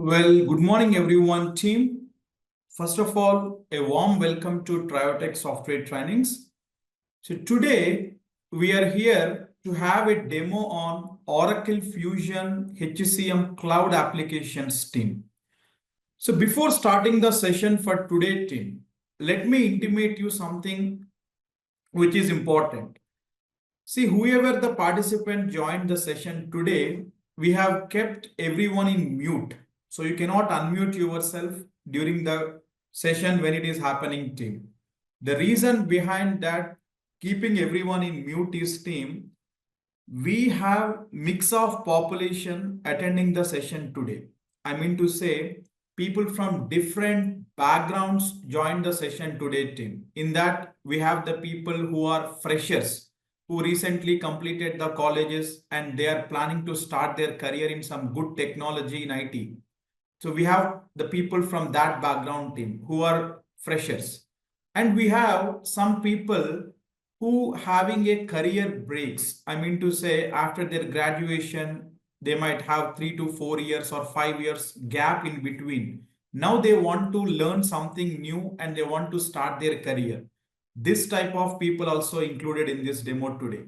Well, good morning, everyone, team. First of all, a warm welcome to Triotech Software Trainings. So today we are here to have a demo on Oracle Fusion HCM Cloud Applications team. So before starting the session for today, team, let me intimate you something which is important. See, whoever the participant joined the session today, we have kept everyone in mute. So you cannot unmute yourself during the session when it is happening, team. The reason behind that keeping everyone in mute is, team, we have mix of population attending the session today. I mean to say people from different backgrounds joined the session today, team. In that we have the people who are freshers who recently completed the colleges and they are planning to start their career in some good technology in IT. So we have the people from that background, team, who are freshers. And we have some people who having a career breaks. I mean to say after their graduation, they might have 3 to 4 years or 5 years gap in between. Now they want to learn something new and they want to start their career. This type of people also included in this demo today.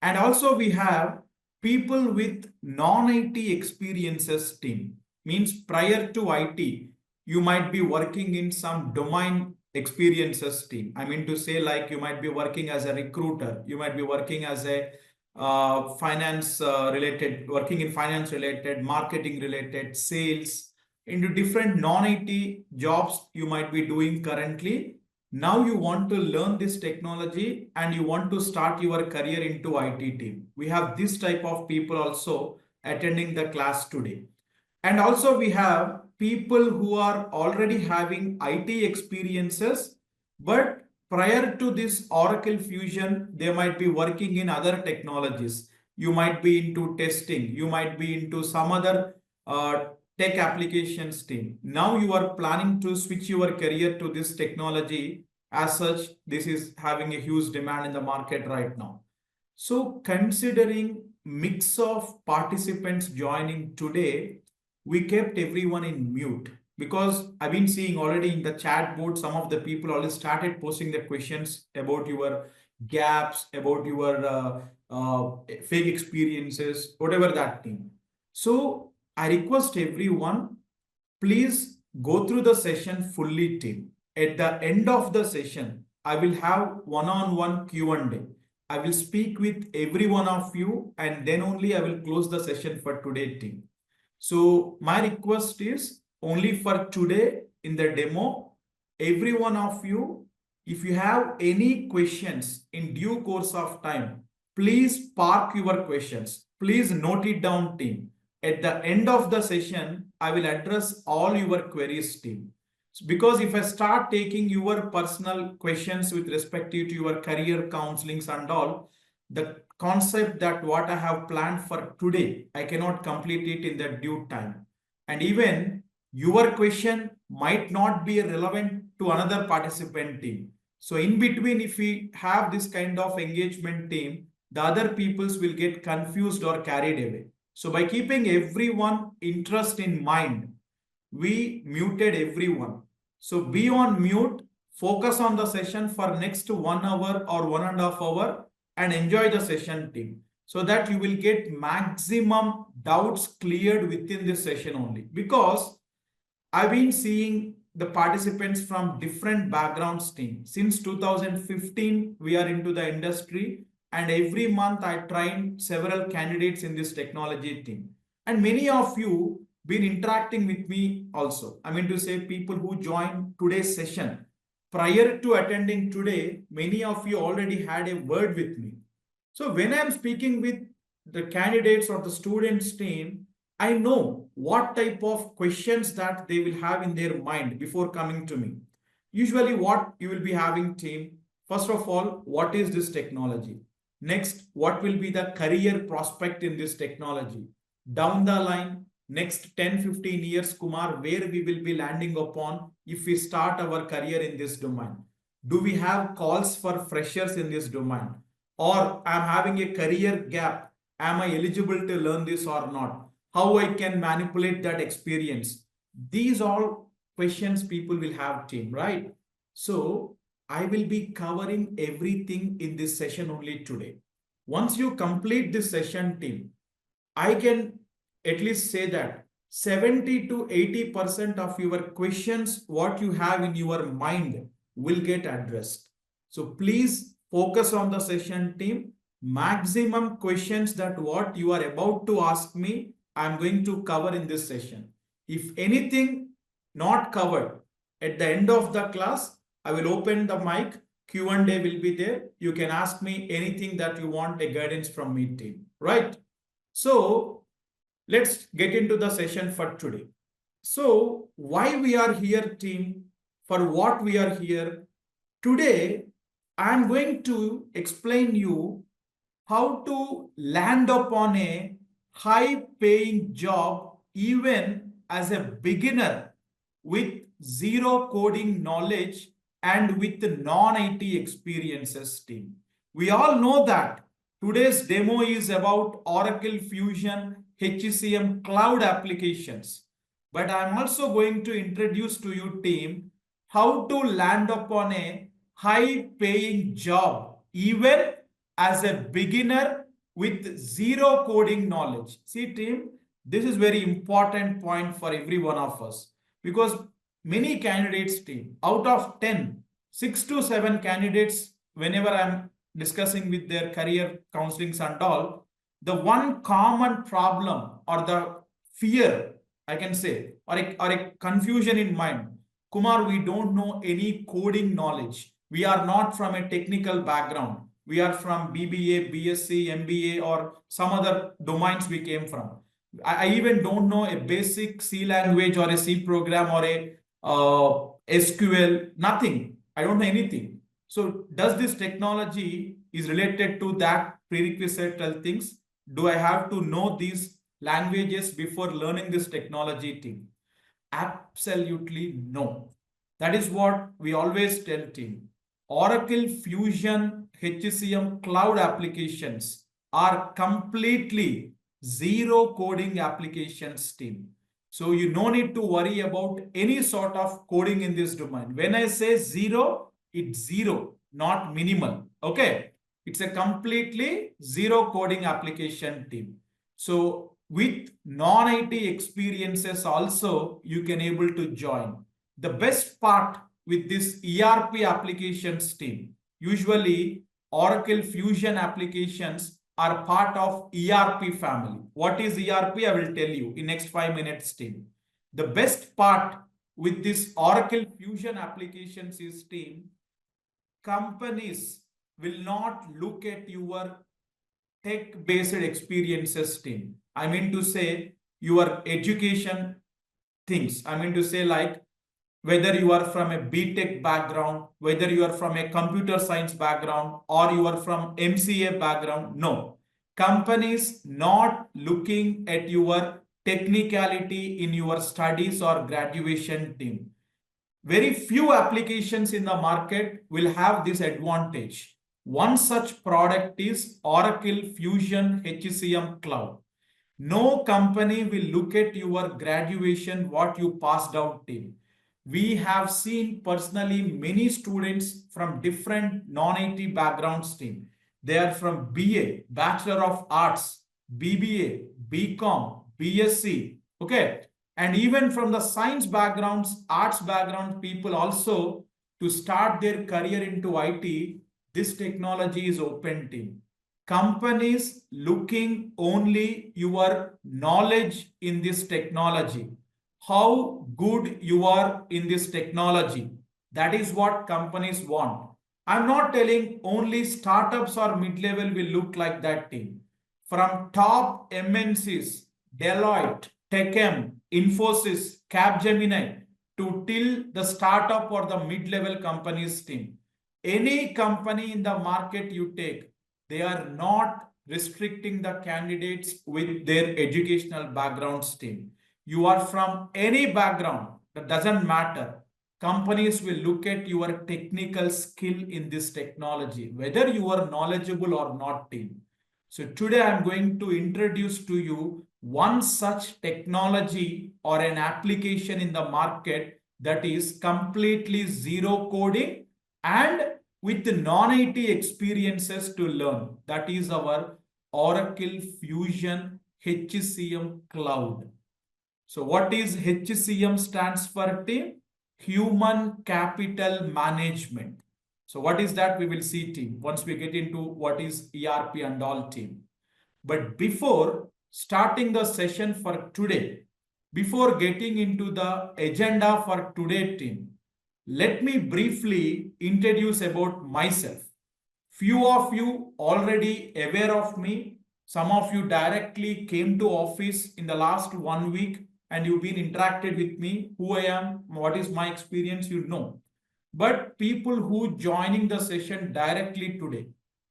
And also we have people with non-IT experiences, team. Means prior to IT, you might be working in some domain experiences, team. I mean to say, like, you might be working as a recruiter, you might be working as a finance related, working in finance related, marketing related, sales, into different non-IT jobs you might be doing currently. Now you want to learn this technology and you want to start your career into IT, team. We have this type of people also attending the class today. And also we have people who are already having IT experiences, but prior to this Oracle Fusion, they might be working in other technologies. You might be into testing, you might be into some other tech applications, team. Now you are planning to switch your career to this technology. As such, this is having a huge demand in the market right now. So considering mix of participants joining today, we kept everyone in mute because I've been seeing already in the chat board, some of the people already started posting the questions about your gaps, about your fake experiences, whatever that thing. So I request everyone, please go through the session fully, team. At the end of the session, I will have one-on-one Q&A. I will speak with every one of you and then only I will close the session for today, team. So my request is only for today in the demo, every one of you, if you have any questions in due course of time, please park your questions. Please note it down, team. At the end of the session, I will address all your queries, team. Because if I start taking your personal questions with respect to your career counselings and all, the concept that what I have planned for today, I cannot complete it in the due time. And even your question might not be relevant to another participant, team. So in between, if we have this kind of engagement, team, the other peoples will get confused or carried away. So by keeping everyone interest in mind, we muted everyone. So be on mute, focus on the session for next 1 hour or 1.5 hours and enjoy the session, team, so that you will get maximum doubts cleared within this session only. Because I've been seeing the participants from different backgrounds, team. Since 2015, we are into the industry and every month I train several candidates in this technology, team. And many of you been interacting with me also. I mean to say people who joined today's session. Prior to attending today, many of you already had a word with me. So when I'm speaking with the candidates or the students team, I know what type of questions that they will have in their mind before coming to me. Usually what you will be having, team, first of all, what is this technology? Next, what will be the career prospect in this technology? Down the line, next 10-15 years, Kumar, where we will be landing upon if we start our career in this domain? Do we have calls for freshers in this domain? Or I'm having a career gap. Am I eligible to learn this or not? How I can manipulate that experience? These all questions people will have, team, right? So I will be covering everything in this session only today. Once you complete this session, team, I can at least say that 70 to 80% of your questions, what you have in your mind, will get addressed. So please focus on the session, team. Maximum questions that what you are about to ask me, I'm going to cover in this session. If anything not covered at the end of the class, I will open the mic. Q&A will be there. You can ask me anything that you want a guidance from me, team. Right? So let's get into the session for today. So why we are here, team? For what we are here today? I'm going to explain you how to land upon a high paying job even as a beginner with zero coding knowledge and with non-IT experiences, team. We all know that today's demo is about Oracle Fusion HCM Cloud applications. But I'm also going to introduce to you, team, how to land upon a high paying job even as a beginner with zero coding knowledge. See, team, this is very important point for every one of us, because many candidates, team, out of 10, 6 to 7 candidates, whenever I'm discussing with their career counselings and all, the one common problem or the fear, I can say, or a confusion in mind, Kumar, we don't know any coding knowledge. We are not from a technical background. We are from BBA, BSc, MBA, or some other domains we came from. I even don't know a basic C language or a C program or a SQL, nothing. I don't know anything. So does this technology is related to that prerequisite things? Do I have to know these languages before learning this technology, team? Absolutely no. That is what we always tell, team. Oracle Fusion HCM Cloud applications are completely zero coding applications, team. So you no need to worry about any sort of coding in this domain. When I say zero, it's zero, not minimal. Okay. It's a completely zero coding application, team. So with non-IT experiences also, you can able to join. The best part with this ERP applications, team, usually Oracle Fusion applications are part of ERP family. What is ERP? I will tell you in next 5 minutes, team. The best part with this Oracle Fusion applications is, team, companies will not look at your tech-based experiences, team. I mean to say your education things. I mean to say, like, whether you are from a BTech background, whether you are from a computer science background, or you are from MCA background. No. Companies not looking at your technicality in your studies or graduation, team. Very few applications in the market will have this advantage. One such product is Oracle Fusion HCM Cloud. No company will look at your graduation, what you passed out, team. We have seen personally many students from different non-IT backgrounds, team. They are from BA, Bachelor of Arts, BBA, BCom, BSc, okay? And even from the science backgrounds, arts background people also, to start their career into IT, this technology is open, team. Companies looking only your knowledge in this technology, how good you are in this technology. That is what companies want. I'm not telling only startups or mid-level will look like that, team. From top MNCs, Deloitte, Techem, Infosys, Capgemini, to till the startup or the mid-level companies, team. Any company in the market you take, they are not restricting the candidates with their educational backgrounds, team. You are from any background, that doesn't matter. Companies will look at your technical skill in this technology, whether you are knowledgeable or not, team. So today I'm going to introduce to you one such technology or an application in the market that is completely zero coding and with non-IT experiences to learn. That is our Oracle Fusion HCM Cloud. So what is HCM stands for team? Human Capital Management. So what is that? We will see team once we get into what is ERP and all team. But before starting the session for today, before getting into the agenda for today team, let me briefly introduce about myself. Few of you already aware of me. Some of you directly came to office in the last 1 week and you've been interacted with me, who I am, what is my experience, you know. But people who joining the session directly today,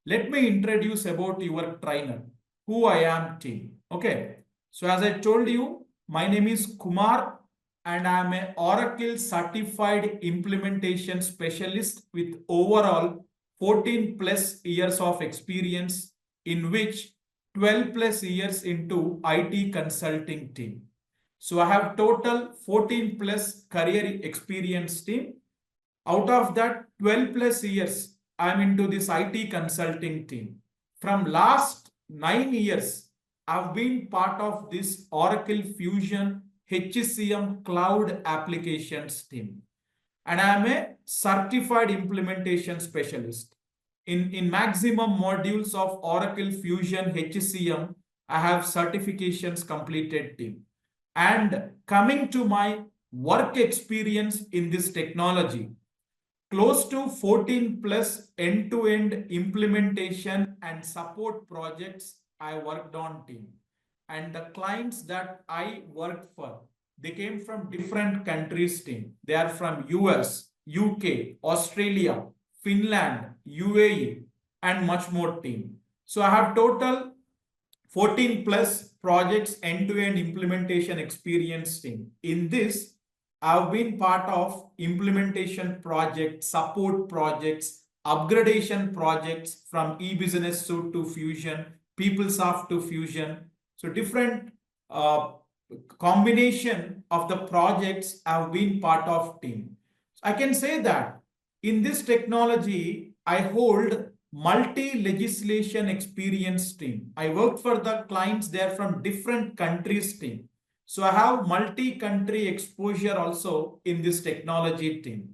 let me introduce about your trainer, who I am team. Okay. So as I told you, my name is Kumar and I am an Oracle certified implementation specialist with overall 14 plus years of experience, in which 12 plus years into IT consulting team. So I have total 14 plus career experience team. Out of that 12 plus years, I'm into this IT consulting team. From last 9 years, I've been part of this Oracle Fusion HCM Cloud applications team. And I'm a certified implementation specialist. In maximum modules of Oracle Fusion HCM, I have certifications completed team. And coming to my work experience in this technology, close to 14 plus end-to-end implementation and support projects I worked on team. And the clients that I worked for, they came from different countries team. They are from US, UK, Australia, Finland, UAE, and much more team. So I have total 14 plus projects end-to-end implementation experience team. In this, I've been part of implementation projects, support projects, upgradation projects from e-business suite to Fusion, PeopleSoft to Fusion. So different combination of the projects I've been part of team. I can say that in this technology, I hold multi-legislation experience team. I work for the clients there from different countries team. So I have multi-country exposure also in this technology team.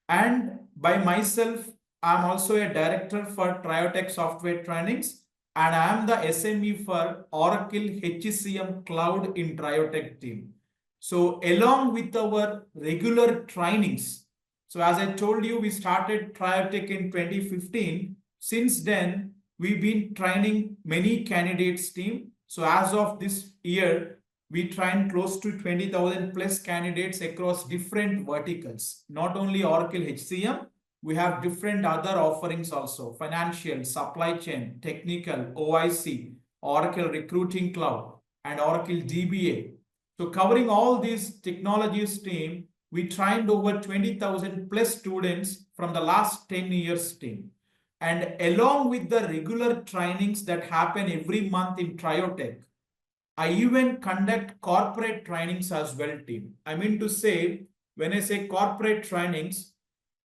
And by myself, I'm also a director for Triotech Software Trainings and I am the SME for Oracle HCM Cloud in Triotech team. So along with our regular trainings, so as I told you, we started Triotech in 2015. Since then, we've been training many candidates team. So as of this year, we trained close to 20,000 plus candidates across different verticals. Not only Oracle HCM, we have different other offerings also, financial, supply chain, technical, OIC, Oracle Recruiting Cloud, and Oracle DBA. So covering all these technologies team, we trained over 20,000 plus students from the last 10 years team. And along with the regular trainings that happen every month in Triotech, I even conduct corporate trainings as well team. I mean to say, when I say corporate trainings,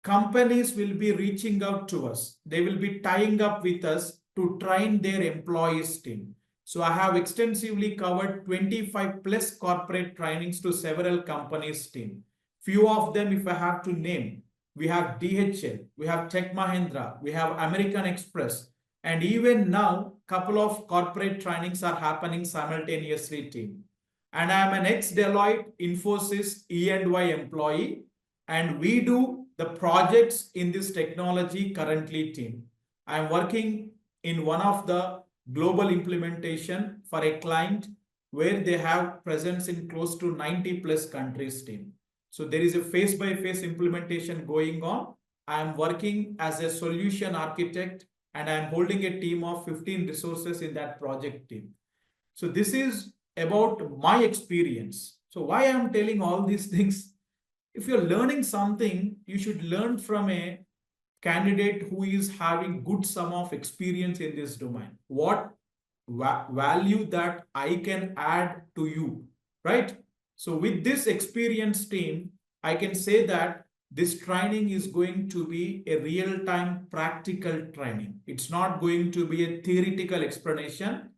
companies will be reaching out to us. They will be tying up with us to train their employees team. So I have extensively covered 25 plus corporate trainings to several companies team. Few of them, if I have to name, we have DHL, we have Tech Mahindra, we have American Express, and even now, couple of corporate trainings are happening simultaneously team. And I am an ex-Deloitte Infosys E&Y employee, and we do the projects in this technology currently team. I am working in one of the global implementation for a client where they have presence in close to 90 plus countries team. So there is a face-by-face implementation going on. I am working as a solution architect and I am holding a team of 15 resources in that project team. So this is about my experience. So why I am telling all these things? If you're learning something, you should learn from a candidate who is having good sum of experience in this domain. What value that I can add to you, right? So with this experienced team, I can say that this training is going to be a real-time practical training. It's not going to be a theoretical explanation.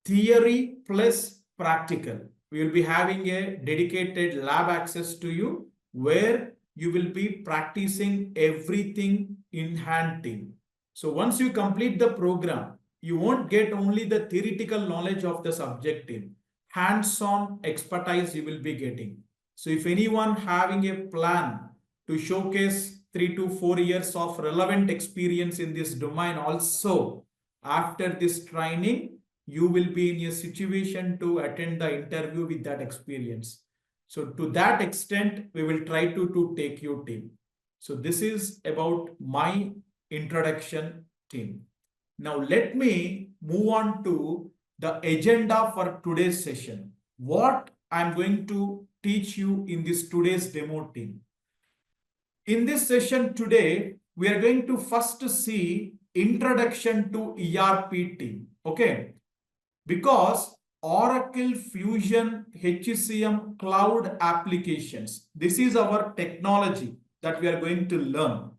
Theory plus practical. We will be having a dedicated lab access to you where you will be practicing everything in hand team. So once you complete the program, you won't get only the theoretical knowledge of the subject team. Hands-on expertise you will be getting. So if anyone having a plan to showcase 3 to 4 years of relevant experience in this domain also after this training, you will be in a situation to attend the interview with that experience. So to that extent, we will try to take your team. So this is about my introduction team. Now let me move on to the agenda for today's session. What I'm going to teach you in this today's demo team. In this session today, we are going to first see introduction to ERP team. Okay. Because Oracle Fusion HCM Cloud applications, this is our technology that we are going to learn.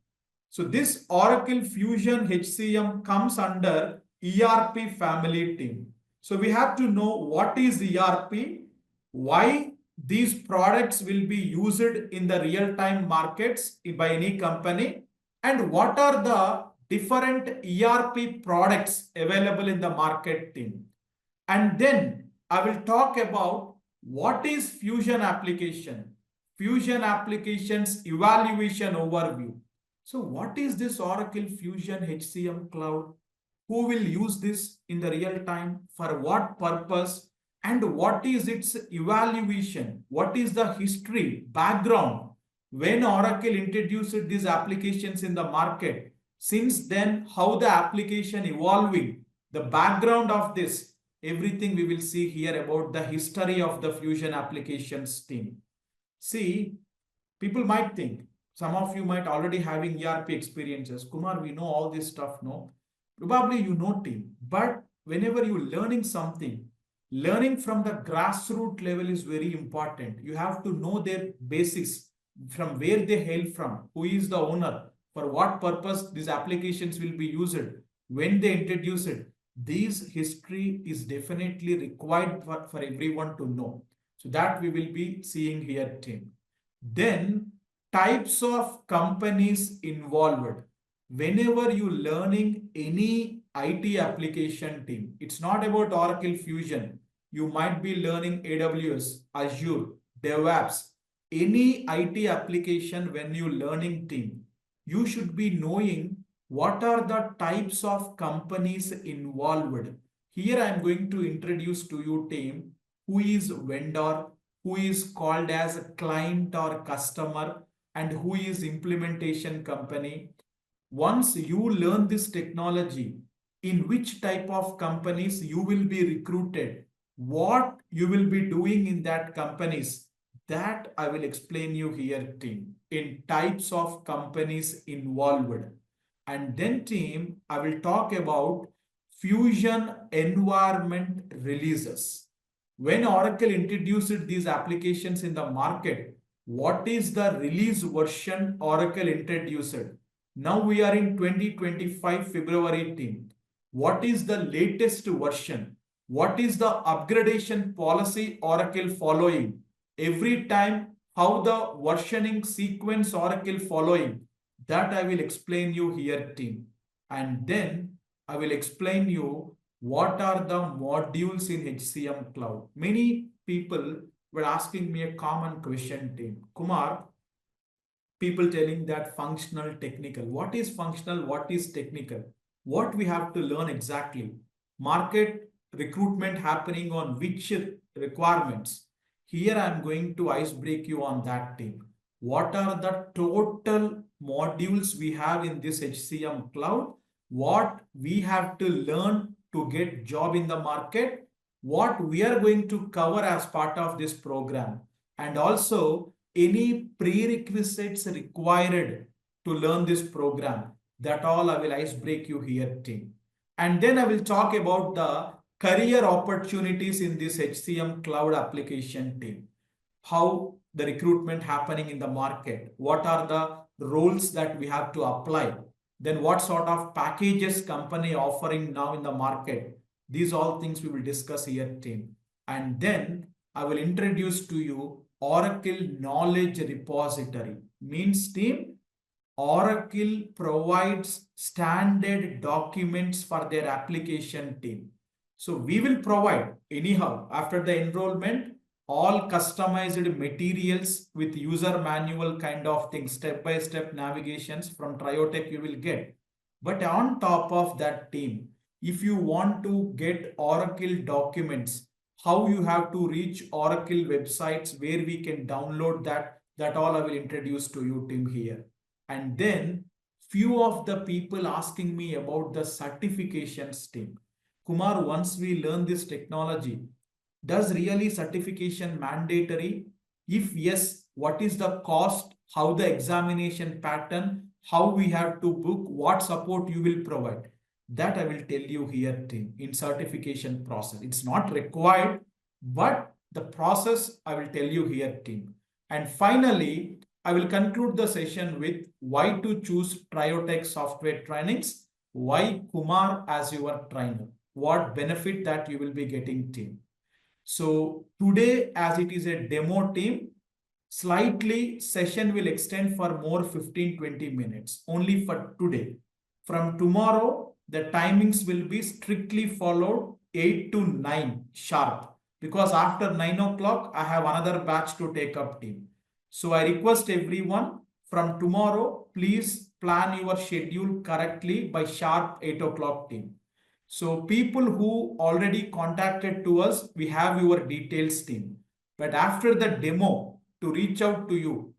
So this Oracle Fusion HCM comes under ERP family team. So we have to know what is ERP, why these products will be used in the real-time markets by any company, and what are the different ERP products available in the market team. And then I will talk about what is Fusion application, Fusion applications evaluation overview. So what is this Oracle Fusion HCM Cloud? Who will use this in the real time? For what purpose? And what is its evaluation? What is the history, background? When Oracle introduced these applications in the market, since then, how the application evolving, the background of this, everything we will see here about the history of the Fusion applications team. See, people might think, some of you might already having ERP experiences. Kumar, we know all this stuff, no? Probably you know team, but whenever you're learning something, learning from the grassroots level is very important. You have to know their basics, from where they hail from, who is the owner, for what purpose these applications will be used, when they introduce it. This history is definitely required for everyone to know. So that we will be seeing here, team. Then types of companies involved. Whenever you learning any IT application team, it's not about Oracle Fusion. You might be learning AWS, Azure, DevOps, any IT application. When you learning team, you should be knowing what are the types of companies involved. Here I am going to introduce to you team who is vendor, who is called as a client or customer, and who is implementation company. Once you learn this technology, in which type of companies you will be recruited, what you will be doing in that companies, that I will explain you here, team, in types of companies involved. And then, team, I will talk about Fusion environment releases. When Oracle introduced these applications in the market, what is the release version Oracle introduced? Now we are in 2025 February, team. What is the latest version? What is the upgradation policy Oracle following? Every time, how the versioning sequence Oracle following? That I will explain you here, team. And then I will explain you what are the modules in HCM Cloud. Many people were asking me a common question, team. Kumar, people telling that functional, technical. What is functional? What is technical? What we have to learn exactly? Market recruitment happening on which requirements? Here I am going to ice break you on that, team. What are the total modules we have in this HCM Cloud? What we have to learn to get job in the market? What we are going to cover as part of this program? And also any prerequisites required to learn this program. That all I will ice break you here, team. And then I will talk about the career opportunities in this HCM cloud application team. How the recruitment happening in the market, what are the roles that we have to apply, then what sort of packages company offering now in the market. These all things we will discuss here, team. And then I will introduce to you Oracle Knowledge Repository. Means, team, Oracle provides standard documents for their application team. So we will provide anyhow after the enrollment all customized materials with user manual kind of things, step-by-step navigations from Triotech you will get. But on top of that, team, if you want to get Oracle documents, how you have to reach Oracle websites where we can download that all I will introduce to you, team, here. And then few of the people asking me about the certifications, team. Kumar, once we learn this technology, does really certification mandatory? If yes, what is the cost? How the examination pattern? How we have to book? What support you will provide? That I will tell you here, team, in certification process. It's not required, but the process I will tell you here, team. And finally, I will conclude the session with why to choose Triotech software trainings, why Kumar as your trainer, what benefit that you will be getting, team. So today, as it is a demo, team, slightly session will extend for more 15-20 minutes only for today. From tomorrow, the timings will be strictly followed 8 to 9 sharp, because after 9 o'clock, I have another batch to take up, team. So I request everyone from tomorrow, please plan your schedule correctly by sharp 8 o'clock, team. So people who already contacted to us, we have your details, team. But after the demo, to reach out to you,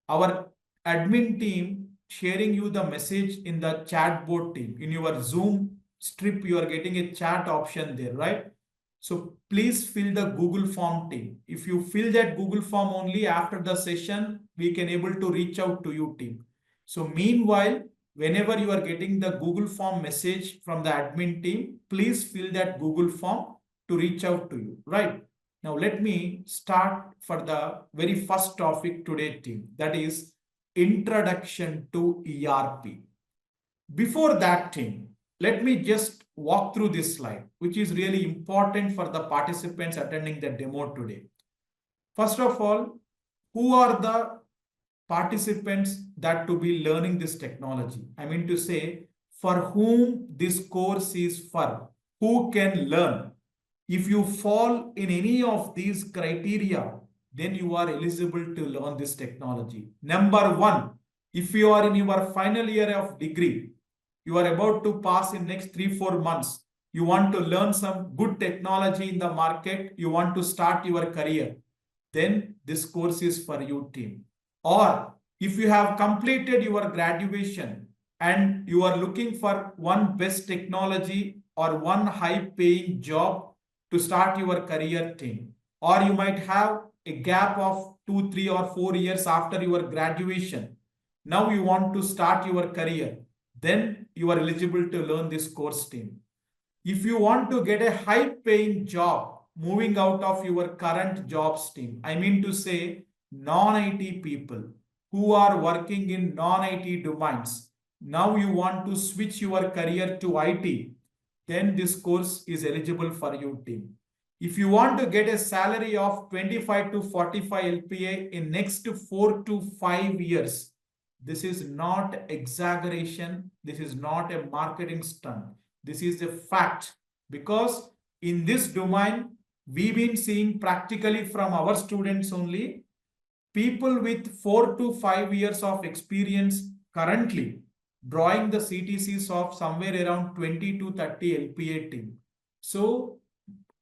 our admin team sharing you the message in the chat board, team. In your Zoom strip, you are getting a chat option there, right? So please fill the Google form, team. If you fill that Google form only after the session, we can able to reach out to you, team. So meanwhile, whenever you are getting the Google form message from the admin team, please fill that Google form to reach out to you, right? Now let me start for the very first topic today, team. That is introduction to ERP. Before that, team, let me just walk through this slide, which is really important for the participants attending the demo today. First of all, who are the participants that to be learning this technology? I mean to say, for whom this course is for, who can learn. If you fall in any of these criteria, then you are eligible to learn this technology. Number one, if you are in your final year of degree, you are about to pass in next 3-4 months, you want to learn some good technology in the market, you want to start your career, then this course is for you, team. Or if you have completed your graduation and you are looking for one best technology or one high paying job to start your career, team, or you might have a gap of 2, 3 or 4 years after your graduation, now you want to start your career, then you are eligible to learn this course, team. If you want to get a high paying job moving out of your current jobs, team, I mean to say non-IT people who are working in non-IT domains, now you want to switch your career to IT, then this course is eligible for you, team. If you want to get a salary of 25 to 45 LPA in next 4 to 5 years, this is not exaggeration. This is not a marketing stunt. This is a fact, because in this domain, we've been seeing practically from our students only, people with 4 to 5 years of experience currently drawing the CTCs of somewhere around 20 to 30 LPA, team. So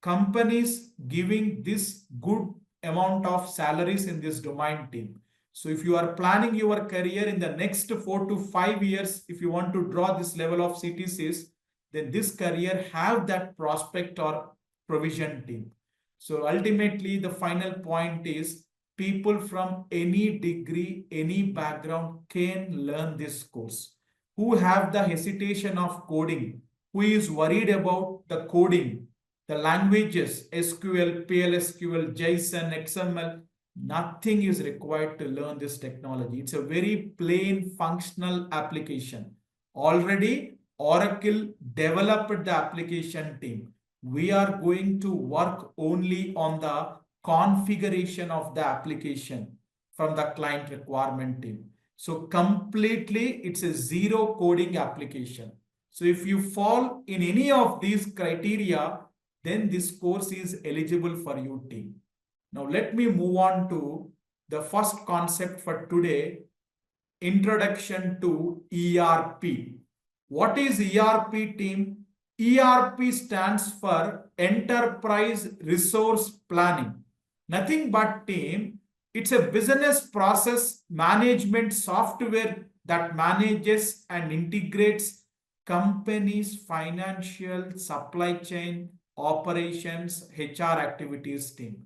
companies giving this good amount of salaries in this domain, team. So if you are planning your career in the next 4 to 5 years, if you want to draw this level of CTCs, then this career have that prospect or provision, team. So ultimately, the final point is people from any degree, any background can learn this course. Who have the hesitation of coding, who is worried about the coding, the languages, SQL, PLSQL, JSON, XML. Nothing is required to learn this technology. It's a very plain functional application. Already Oracle developed the application team. We are going to work only on the configuration of the application from the client requirement team. So completely it's a zero coding application. So if you fall in any of these criteria, then this course is eligible for you team. Now let me move on to the first concept for today, introduction to ERP. What is ERP team? ERP stands for Enterprise Resource Planning. Nothing but team, it's a business process management software that manages and integrates companies' financial, supply chain, operations, HR activities team.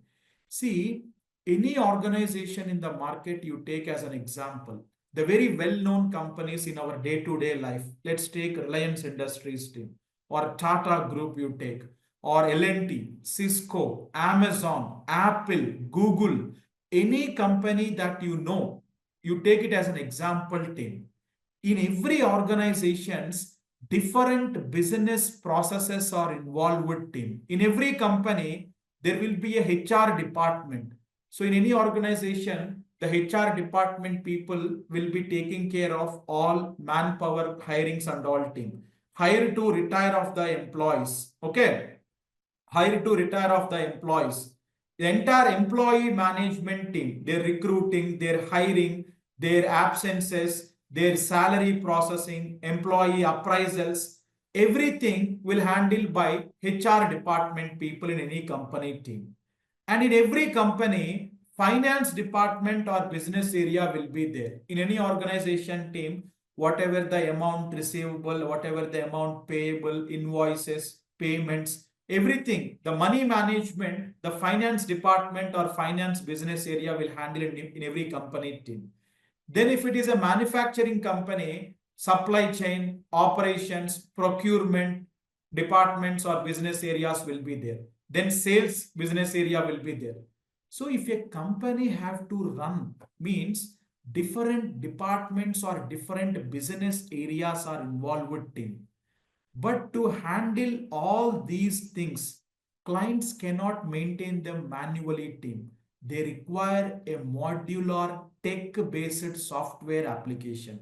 See, any organization in the market you take as an example, the very well-known companies in our day-to-day life, let's take Reliance Industries team or Tata Group you take, or L&T, Cisco, Amazon, Apple, Google, any company that you know, you take it as an example team. In every organizations, different business processes are involved with team. In every company, there will be a HR department. So in any organization, the HR department people will be taking care of all manpower hirings and all team. Hire to retire of the employees. Okay. Hire to retire of the employees. The entire employee management team, their recruiting, their hiring, their absences, their salary processing, employee appraisals, everything will handled by HR department people in any company team. And in every company, finance department or business area will be there. In any organization team, whatever the amount receivable, whatever the amount payable, invoices, payments, everything, the money management, the finance department or finance business area will handle in every company team. Then if it is a manufacturing company, supply chain, operations, procurement departments or business areas will be there. Then sales business area will be there. So if a company have to run, means different departments or different business areas are involved with team. But to handle all these things, clients cannot maintain them manually team. They require a modular tech-based software application.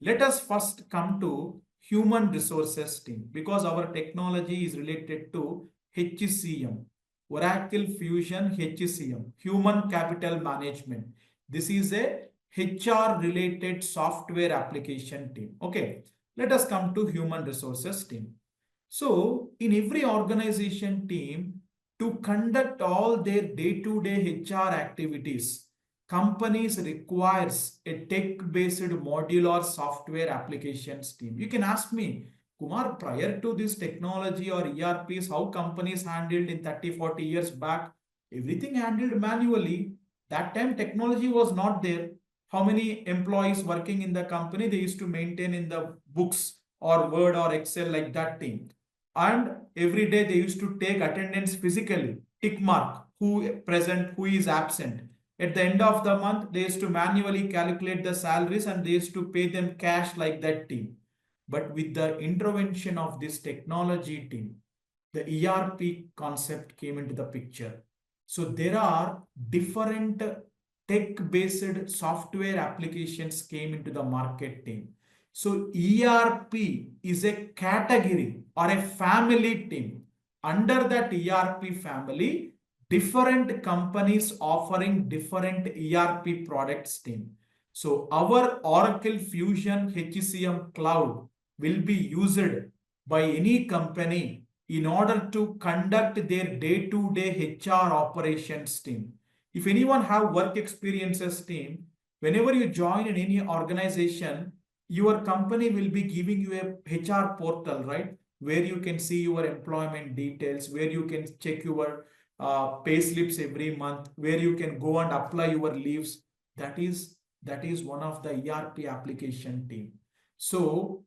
Let us first come to human resources team because our technology is related to HCM, Oracle Fusion HCM, Human Capital Management. This is a HR related software application team. Okay. Let us come to human resources team. So in every organization team, to conduct all their day-to-day HR activities, companies requires a tech-based modular software applications team. You can ask me, Kumar, prior to this technology or ERPs, how companies handled in 30, 40 years back, everything handled manually. That time technology was not there. How many employees working in the company they used to maintain in the books or Word or Excel like that thing. And every day they used to take attendance physically, tick mark, who present, who is absent. At the end of the month, they used to manually calculate the salaries and they used to pay them cash like that team. But with the intervention of this technology team, the ERP concept came into the picture. So there are different tech-based software applications came into the market team. So ERP is a category or a family team. Under that ERP family, different companies offering different ERP products team. So our Oracle Fusion HCM Cloud will be used by any company in order to conduct their day-to-day HR operations team. If anyone have work experiences team, whenever you join in any organization, your company will be giving you a HR portal, right? Where you can see your employment details, where you can check your pay slips every month, where you can go and apply your leaves. That is one of the ERP application team. So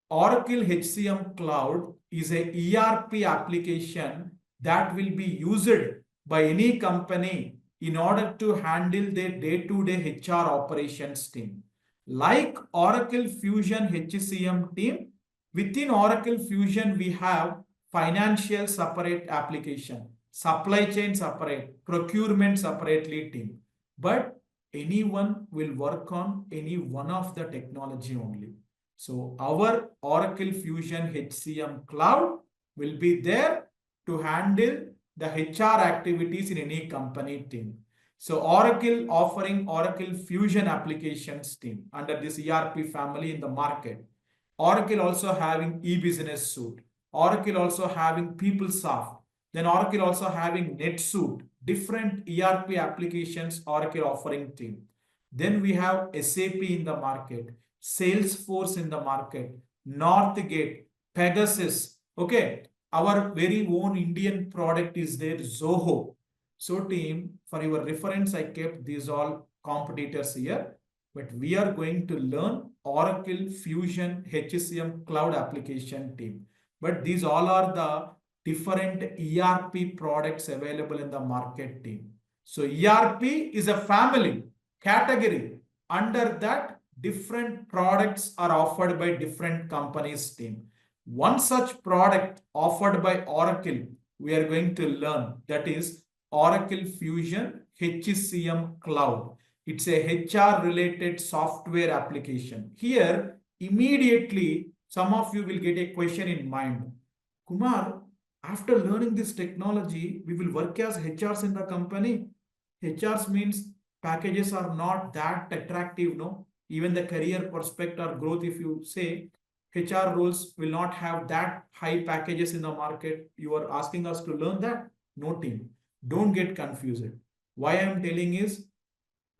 Oracle HCM Cloud is a ERP application that will be used by any company in order to handle their day-to-day HR operations team. Like Oracle Fusion HCM team, within Oracle Fusion, we have financial separate application, supply chain separate, procurement separately team. But anyone will work on any one of the technology only. So our Oracle Fusion HCM Cloud will be there to handle the HR activities in any company team. So Oracle offering Oracle Fusion applications team under this ERP family in the market. Oracle also having e-business suite. Oracle also having PeopleSoft. Then Oracle also having NetSuite. Different ERP applications Oracle offering team. Then we have SAP in the market, Salesforce in the market, Northgate, Pegasus. Okay, our very own Indian product is there, Zoho. So team, for your reference, I kept these all competitors here, but we are going to learn Oracle Fusion HCM Cloud application team. But these all are the different ERP products available in the market team. So ERP is a family category. Under that, different products are offered by different companies team. One such product offered by Oracle, we are going to learn, that is Oracle Fusion HCM Cloud. It's a HR related software application. Here, immediately, some of you will get a question in mind. Kumar, after learning this technology, we will work as HRs in the company. HRs means packages are not that attractive, no? Even the career prospect or growth, if you say, HR roles will not have that high packages in the market. You are asking us to learn that? No team. Don't get confused. Why I am telling is,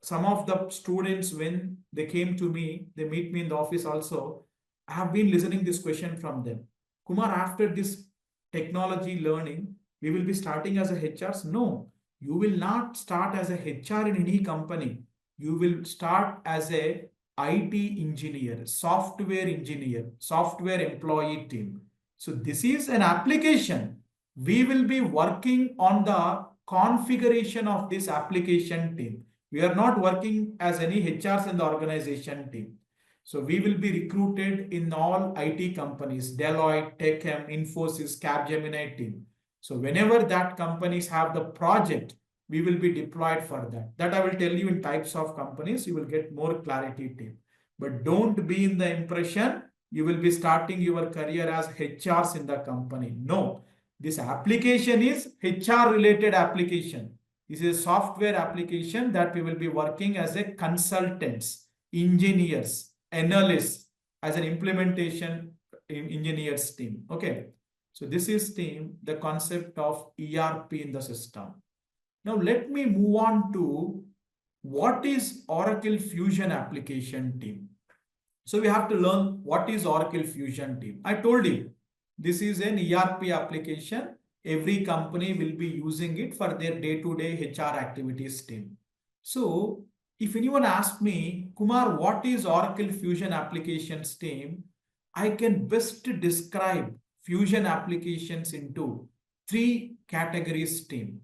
some of the students, when they came to me, they meet me in the office also, I have been listening this question from them. Kumar, after this technology learning, we will be starting as a HRs? No, you will not start as a HR in any company. You will start as a IT engineer, software employee team. So this is an application. We will be working on the configuration of this application team. We are not working as any HRs in the organization team. So we will be recruited in all IT companies, Deloitte, Techem, Infosys, Capgemini team. So whenever that companies have the project, we will be deployed for that. That I will tell you in types of companies, you will get more clarity team. But don't be in the impression you will be starting your career as HRs in the company. No, this application is HR related application. This is a software application that we will be working as a consultants, engineers, analysts, as an implementation engineers team. Okay. So this is team, the concept of ERP in the system. Now let me move on to what is Oracle Fusion application team. So we have to learn what is Oracle Fusion team. I told you, this is an ERP application. Every company will be using it for their day-to-day HR activities team. So if anyone asks me, Kumar, what is Oracle Fusion applications team? I can best describe Fusion applications into three categories team.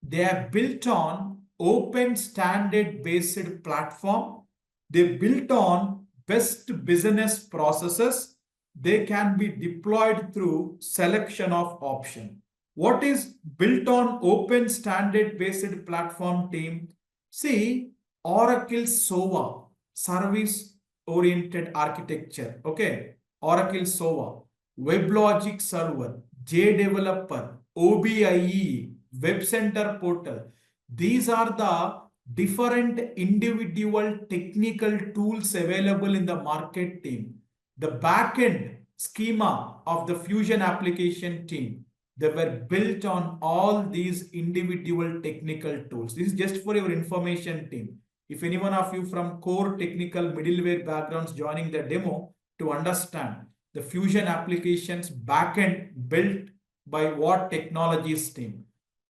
They are built on open standard based platform. They built on best business processes. They can be deployed through selection of option. What is built on open standard based platform team? See, Oracle SOA, service oriented architecture. Okay, Oracle SOA, WebLogic Server, JDeveloper, OBIE, Web Center Portal. These are the different individual technical tools available in the market team. The backend schema of the Fusion application team, they were built on all these individual technical tools. This is just for your information team. If any one of you from core technical middleware backgrounds joining the demo to understand the Fusion applications backend built by what technologies team.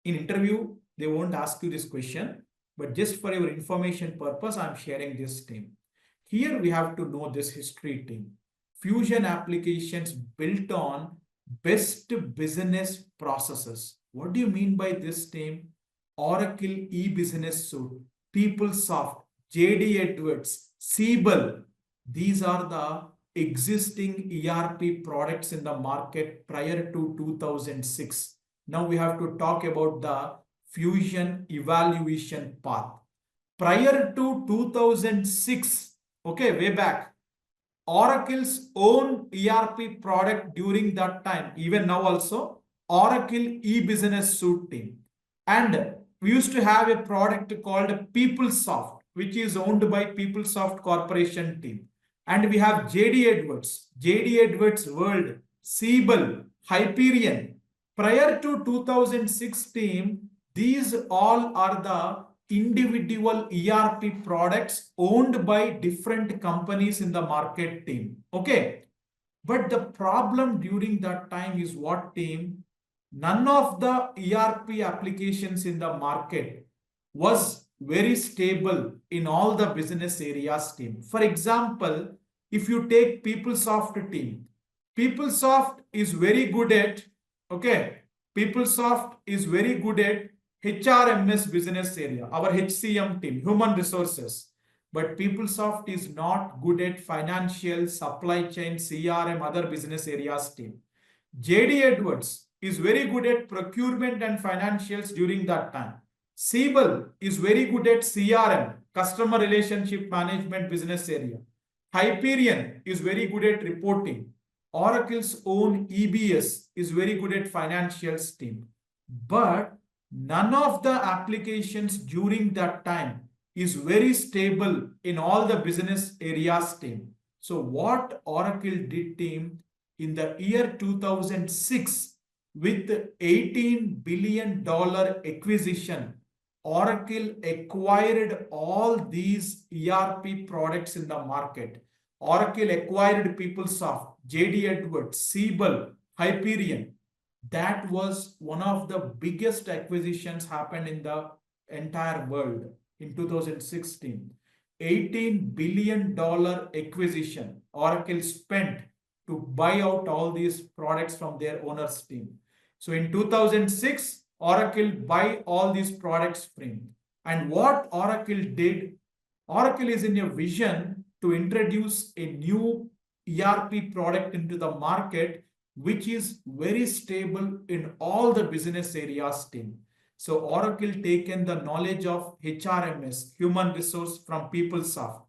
In interview, they won't ask you this question, but just for your information purpose, I'm sharing this team. Here we have to know this history team. Fusion applications built on best business processes. What do you mean by this team? Oracle e-business suite, PeopleSoft, JD Edwards, Siebel. These are the existing ERP products in the market prior to 2006. Now we have to talk about the fusion evaluation path. Prior to 2006, okay, way back, Oracle's own ERP product during that time, even now also, Oracle e-business suite team. And we used to have a product called PeopleSoft, which is owned by PeopleSoft Corporation team. And we have JD Edwards World, Siebel, Hyperion. Prior to 2016, these all are the individual ERP products owned by different companies in the market team. Okay. But the problem during that time is what team? None of the ERP applications in the market was very stable in all the business areas team. For example, if you take PeopleSoft team, PeopleSoft is very good at, okay, PeopleSoft is very good at HRMS business area, our HCM team, human resources. But PeopleSoft is not good at financial, supply chain, CRM, other business areas team. JD Edwards is very good at procurement and financials during that time. Siebel is very good at CRM, customer relationship management business area. Hyperion is very good at reporting. Oracle's own EBS is very good at financials team. But none of the applications during that time is very stable in all the business areas team. So what Oracle did team in the year 2006 with $18 billion acquisition, Oracle acquired all these ERP products in the market. Oracle acquired PeopleSoft, JD Edwards, Siebel, Hyperion. That was one of the biggest acquisitions happened in the entire world in 2016. $18 billion acquisition Oracle spent to buy out all these products from their owners team. So in 2006, Oracle buy all these products free. And what Oracle did, Oracle is in a vision to introduce a new ERP product into the market, which is very stable in all the business areas team. So Oracle taken the knowledge of HRMS, human resource from PeopleSoft,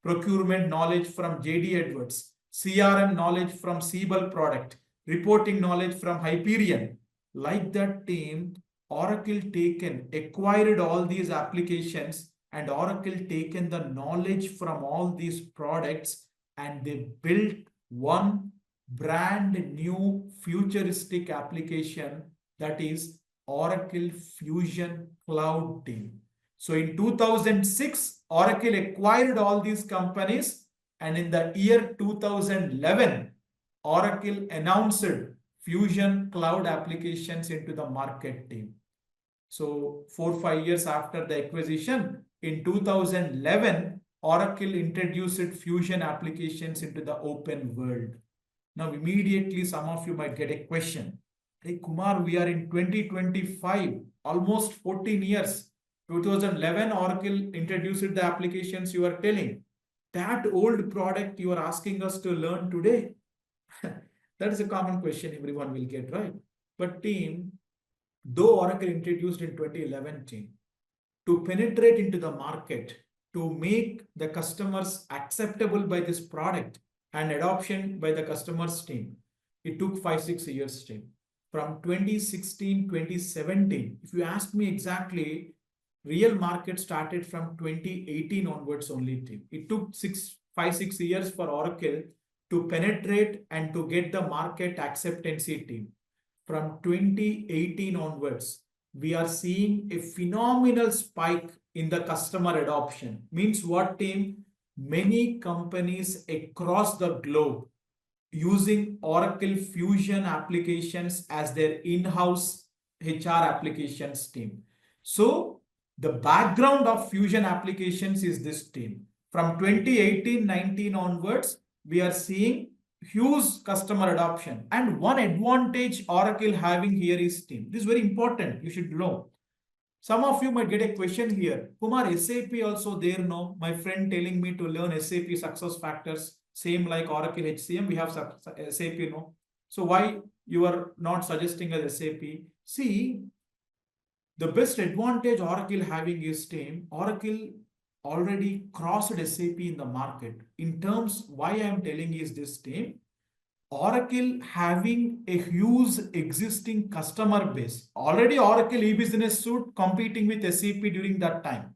procurement knowledge from JD Edwards, CRM knowledge from Siebel product, reporting knowledge from Hyperion. Like that team, Oracle acquired all these applications, and Oracle taken the knowledge from all these products, and they built one brand new futuristic application, that is Oracle Fusion Cloud team. So in 2006, Oracle acquired all these companies, and in the year 2011, Oracle announced Fusion Cloud applications into the market team. So 4-5 years after the acquisition, in 2011, Oracle introduced Fusion applications into the open world. Now immediately some of you might get a question. Hey Kumar, we are in 2025, almost 14 years. 2011, Oracle introduced the applications you are telling. That old product you are asking us to learn today? That is a common question everyone will get, right? But team, though Oracle introduced in 2011 team, to penetrate into the market, to make the customers acceptable by this product and adoption by the customers team, it took 5-6 years team. From 2016, 2017, if you ask me exactly, real market started from 2018 onwards only team. It took 5-6 years for Oracle to penetrate and to get the market acceptance team. From 2018 onwards, we are seeing a phenomenal spike in the customer adoption. Means what team? Many companies across the globe using Oracle Fusion applications as their in-house HR applications team. So the background of Fusion applications is this team. From 2018-19 onwards, we are seeing huge customer adoption. And one advantage Oracle having here is team. This is very important. You should know. Some of you might get a question here. Kumar, SAP also there, no? My friend telling me to learn SAP success factors, same like Oracle HCM, we have SAP, no? So why you are not suggesting as SAP? See, the best advantage Oracle having is team. Oracle already crossed SAP in the market. In terms, why I am telling is this team. Oracle having a huge existing customer base. Already Oracle e-business suite competing with SAP during that time.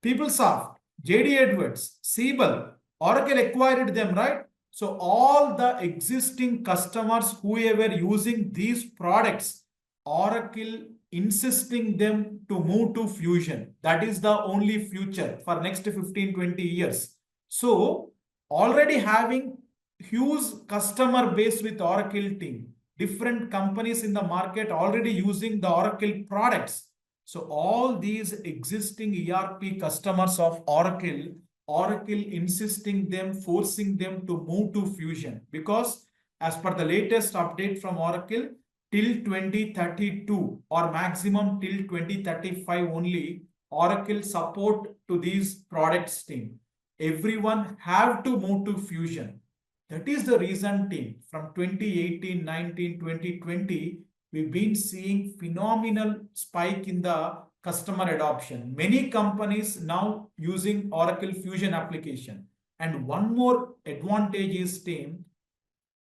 PeopleSoft, JD Edwards, Siebel, Oracle acquired them, right? So all the existing customers, whoever using these products, Oracle insisting them to move to Fusion. That is the only future for next 15-20 years. So already having huge customer base with Oracle team, different companies in the market already using the Oracle products. So all these existing ERP customers of Oracle, Oracle insisting them, forcing them to move to Fusion, because as per the latest update from Oracle, till 2032 or maximum till 2035 only, Oracle support to these products team. Everyone have to move to Fusion. That is the reason team from 2018, 19, 2020, we've been seeing phenomenal spike in the customer adoption. Many companies now using Oracle Fusion application. And one more advantage is team,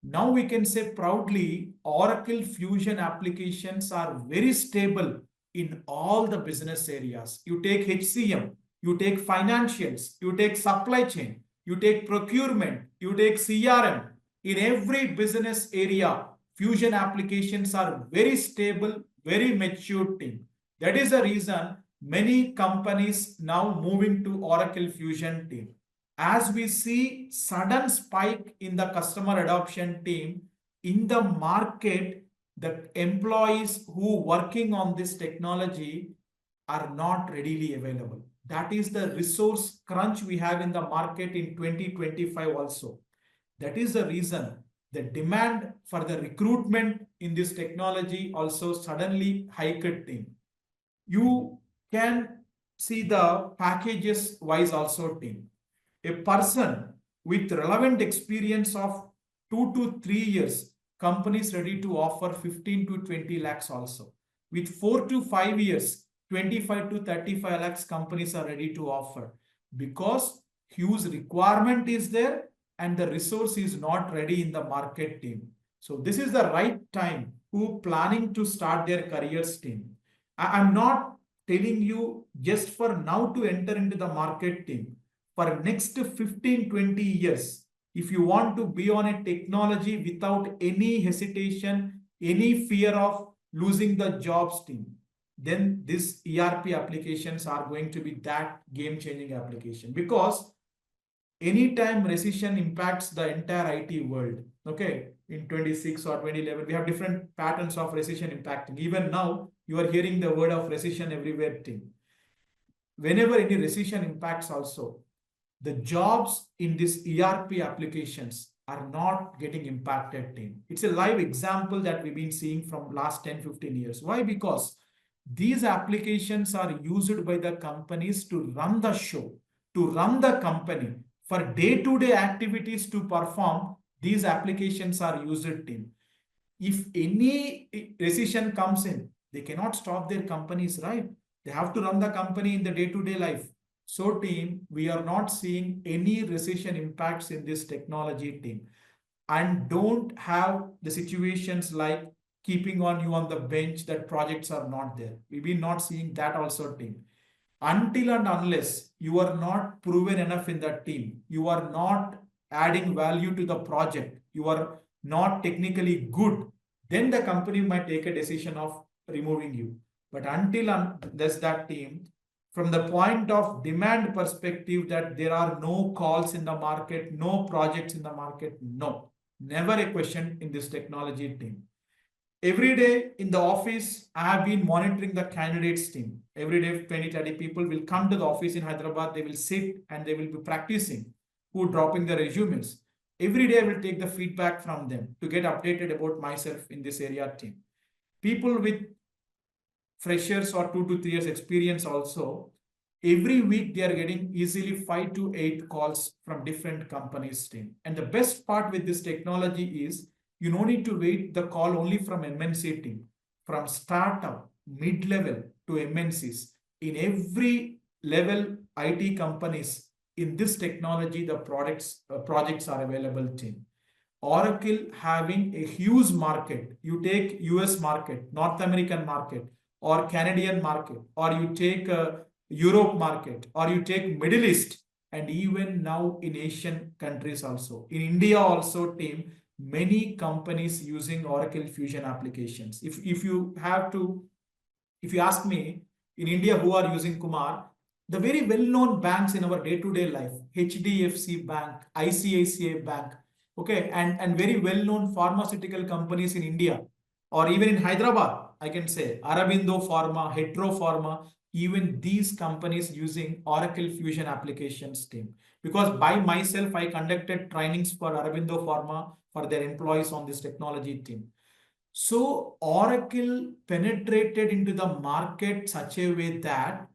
now we can say proudly Oracle Fusion applications are very stable in all the business areas. You take HCM, you take financials, you take supply chain, you take procurement, you take CRM. In every business area, Fusion applications are very stable, very mature team. That is the reason many companies now moving to Oracle Fusion team. As we see sudden spike in the customer adoption team, in the market, the employees who working on this technology are not readily available. That is the resource crunch we have in the market in 2025 also. That is the reason the demand for the recruitment in this technology also suddenly hiked team. You can see the packages wise also team. A person with relevant experience of 2 to 3 years, companies ready to offer 15 to 20 lakhs also. With 4 to 5 years, 25 to 35 lakhs companies are ready to offer, because huge requirement is there and the resource is not ready in the market team. So this is the right time who planning to start their careers team. I'm not telling you just for now to enter into the market team. For next 15-20 years, if you want to be on a technology without any hesitation, any fear of losing the jobs team, then these ERP applications are going to be that game-changing application, because anytime recession impacts the entire IT world, okay, in 26 or 2011, we have different patterns of recession impacting. Even now, you are hearing the word of recession everywhere team. Whenever any recession impacts also, the jobs in these ERP applications are not getting impacted team. It's a live example that we've been seeing from last 10-15 years. Why? Because these applications are used by the companies to run the show, to run the company. For day-to-day activities to perform, these applications are used team. If any recession comes in, they cannot stop their companies, right? They have to run the company in the day-to-day life. So team, we are not seeing any recession impacts in this technology team, and don't have the situations like keeping on you on the bench that projects are not there. We've been not seeing that also team. Until and unless you are not proven enough in that team, you are not adding value to the project, you are not technically good, then the company might take a decision of removing you. But until unless that team, from the point of demand perspective, that there are no calls in the market, no projects in the market, no, never a question in this technology team. Every day in the office, I have been monitoring the candidates team. Every day, 20-30 people will come to the office in Hyderabad. They will sit and they will be practicing, who dropping their resumes. Every day I will take the feedback from them to get updated about myself in this area team. People with freshers or 2 to 3 years experience also, every week they are getting easily 5 to 8 calls from different companies team. And the best part with this technology is you don't need to wait the call only from MNC team, from startup, mid-level to MNCs. In every level IT companies, in this technology, the projects are available team. Oracle having a huge market. You take US market, North American market, or Canadian market, or you take Europe market, or you take Middle East, and even now in Asian countries also. In India also, team, many companies using Oracle Fusion applications. If you ask me, in India, who are using Kumar, the very well-known banks in our day-to-day life, HDFC Bank, ICICI Bank, okay, and very well-known pharmaceutical companies in India, or even in Hyderabad, I can say, Arabindo Pharma, Hetero Pharma, even these companies using Oracle Fusion applications team. Because by myself, I conducted trainings for Arabindo Pharma for their employees on this technology team. So Oracle penetrated into the market such a way that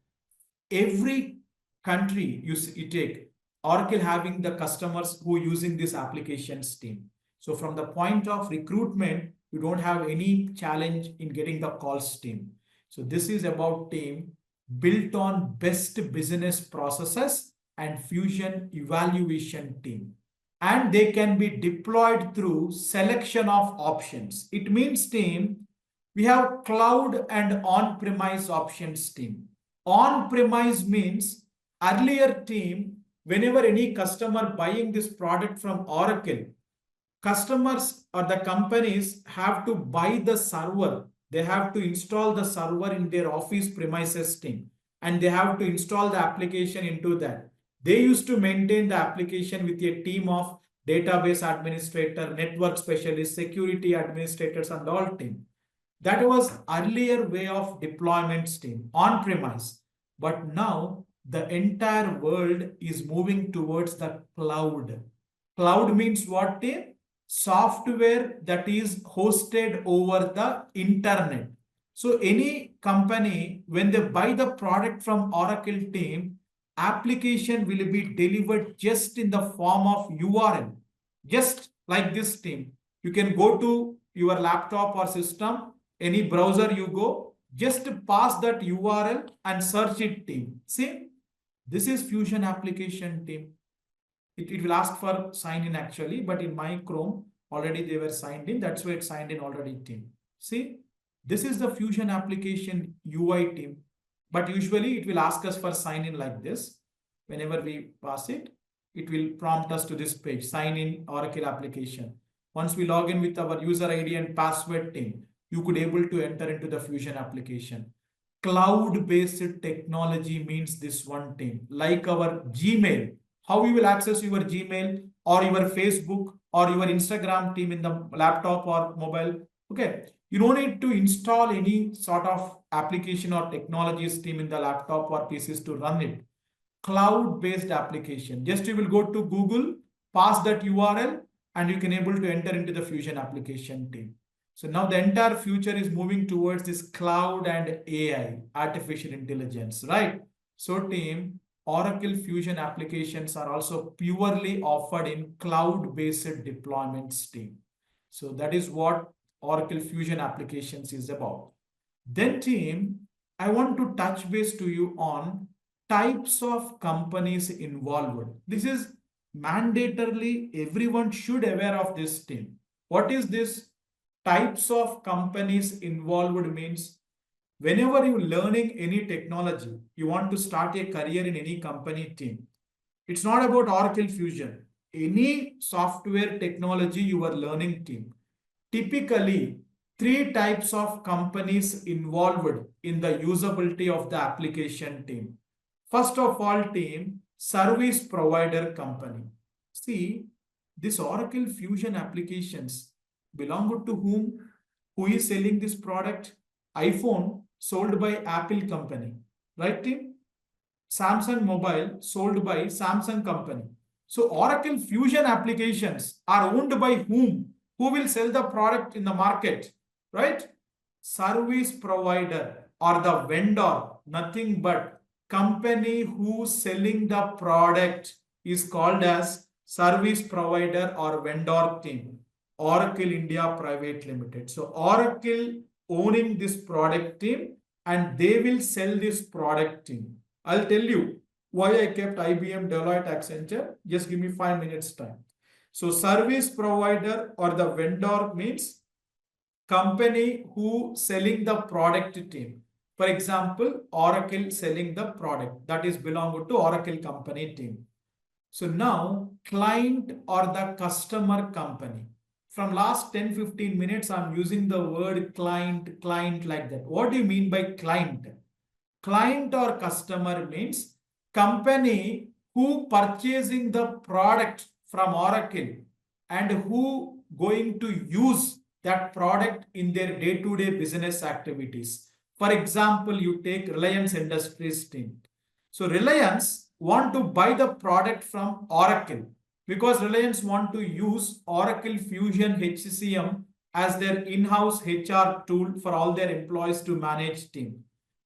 every country you take Oracle having the customers who using this applications team. So from the point of recruitment, you don't have any challenge in getting the calls team. So this is about team built on best business processes and fusion evaluation team. And they can be deployed through selection of options. It means team, we have cloud and on-premise options team. On-premise means earlier team, whenever any customer buying this product from Oracle, customers or the companies have to buy the server. They have to install the server in their office premises team, and they have to install the application into that. They used to maintain the application with a team of database administrator, network specialists, security administrators, and all team. That was earlier way of deployment team on premise. But now the entire world is moving towards the cloud. Cloud means what team? Software that is hosted over the internet. So any company, when they buy the product from Oracle team, application will be delivered just in the form of URL, just like this team. You can go to your laptop or system, any browser you go, just pass that URL and search it team. See, this is Fusion application team. It will ask for sign in actually, but in my Chrome, already they were signed in. That's why it's signed in already team. See, this is the Fusion application UI team. But usually it will ask us for sign in like this. Whenever we pass it, it will prompt us to this page, sign in Oracle application. Once we log in with our user ID and password team, you could able to enter into the Fusion application. Cloud-based technology means this one thing, like our Gmail. How you will access your Gmail or your Facebook or your Instagram team in the laptop or mobile. Okay, you don't need to install any sort of application or technologies team in the laptop or PCs to run it. Cloud-based application. Just you will go to Google, pass that URL, and you can able to enter into the Fusion application team. So now the entire future is moving towards this cloud and AI, artificial intelligence, right? So team, Oracle Fusion applications are also purely offered in cloud-based deployments team. So that is what Oracle Fusion applications is about. Then team, I want to touch base to you on types of companies involved. This is mandatorily everyone should aware of this team. What is this? Types of companies involved means whenever you're learning any technology, you want to start a career in any company team. It's not about Oracle Fusion. Any software technology you are learning team. Typically, 3 types of companies involved in the usability of the application team. First of all, team, service provider company. See, this Oracle Fusion applications belong to whom? Who is selling this product? iPhone sold by Apple company, right team? Samsung mobile sold by Samsung company. So Oracle Fusion applications are owned by whom? Who will sell the product in the market, right? Service provider or the vendor, nothing but company who's selling the product is called as service provider or vendor team. Oracle India Private Limited. So Oracle owning this product team and they will sell this product team. I'll tell you why I kept IBM, Deloitte, Accenture. Just give me 5 minutes time. So service provider or the vendor means company who selling the product team. For example, Oracle selling the product that is belong to Oracle company team. So now client or the customer company. From last 10-15 minutes, I'm using the word client like that. What do you mean by client? Client or customer means company who purchasing the product from Oracle and who going to use that product in their day-to-day business activities. For example, you take Reliance Industries team. So Reliance want to buy the product from Oracle because Reliance want to use Oracle Fusion HCM as their in-house HR tool for all their employees to manage team.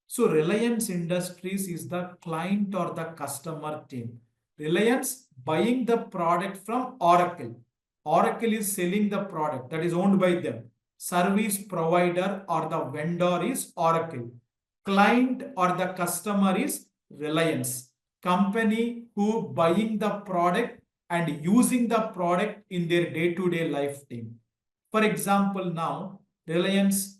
So Reliance Industries is the client or the customer team. Reliance buying the product from Oracle. Oracle is selling the product that is owned by them. Service provider or the vendor is Oracle. Client or the customer is Reliance. Company who buying the product and using the product in their day-to-day life team. For example, now Reliance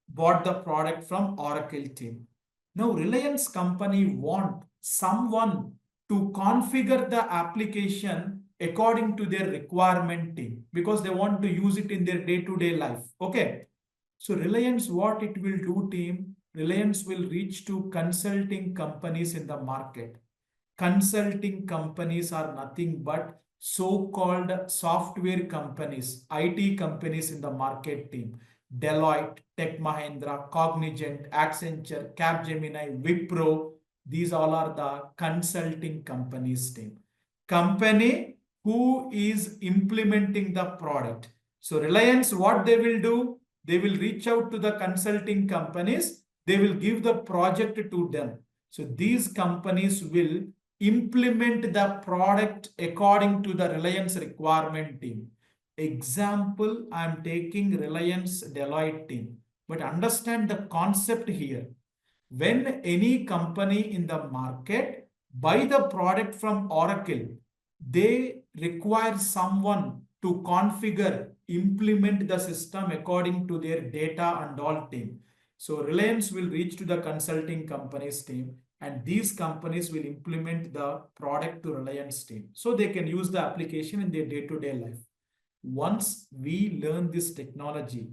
bought the product from Oracle team. Now Reliance company want someone to configure the application according to their requirement team because they want to use it in their day-to-day life. Okay. So Reliance, what it will do team? Reliance will reach to consulting companies in the market. Consulting companies are nothing but so-called software companies, IT companies in the market team. Deloitte, Tech Mahindra, Cognizant, Accenture, Capgemini, Wipro. These all are the consulting companies team. Company who is implementing the product. So Reliance, what they will do? They will reach out to the consulting companies. They will give the project to them. So these companies will implement the product according to the Reliance requirement team. Example, I'm taking Reliance Deloitte team, but understand the concept here. When any company in the market buy the product from Oracle, they require someone to configure, implement the system according to their data and all team. So Reliance will reach to the consulting companies team and these companies will implement the product to Reliance team. So they can use the application in their day-to-day life. Once we learn this technology,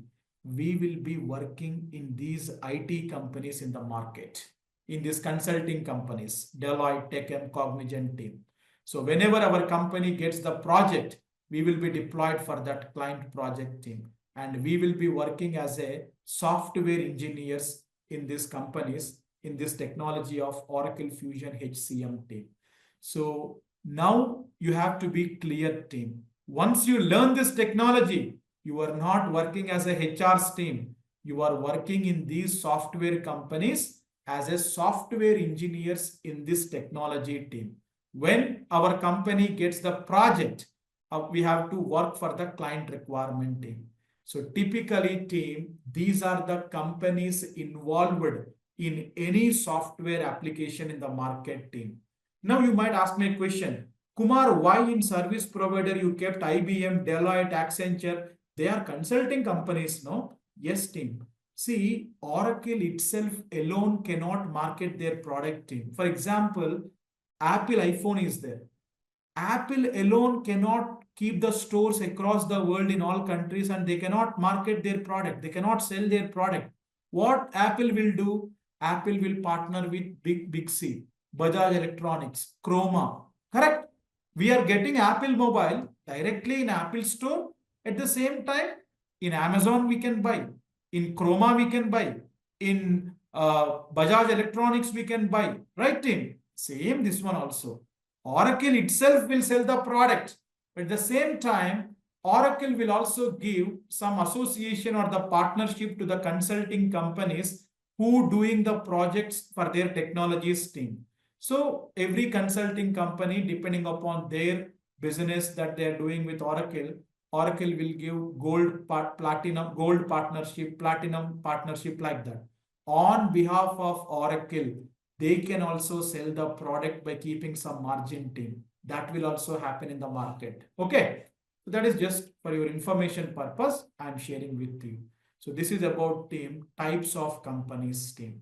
we will be working in these IT companies in the market, in these consulting companies, Deloitte, Tech, Cognizant team. So whenever our company gets the project, we will be deployed for that client project team. And we will be working as a software engineers in these companies, in this technology of Oracle Fusion HCM team. So now you have to be clear team. Once you learn this technology, you are not working as a HR team. You are working in these software companies as a software engineers in this technology team. When our company gets the project, we have to work for the client requirement team. So typically team, these are the companies involved in any software application in the market team. Now you might ask me a question, Kumar, why in service provider you kept IBM, Deloitte, Accenture? They are consulting companies, no? Yes, team. See, Oracle itself alone cannot market their product team. For example, Apple iPhone is there. Apple alone cannot keep the stores across the world in all countries and they cannot market their product. They cannot sell their product. What Apple will do? Apple will partner with Big C, Bajaj Electronics, Chroma. Correct? We are getting Apple mobile directly in Apple store. At the same time, in Amazon we can buy. In Chroma we can buy. In Bajaj Electronics we can buy. Right, team? Same this one also. Oracle itself will sell the product. But at the same time, Oracle will also give some association or the partnership to the consulting companies who doing the projects for their technologies team. So every consulting company, depending upon their business that they are doing with Oracle, Oracle will give platinum, gold partnership, platinum partnership like that. On behalf of Oracle, they can also sell the product by keeping some margin team. That will also happen in the market. Okay. So that is just for your information purpose. I'm sharing with you. So this is about team types of companies team.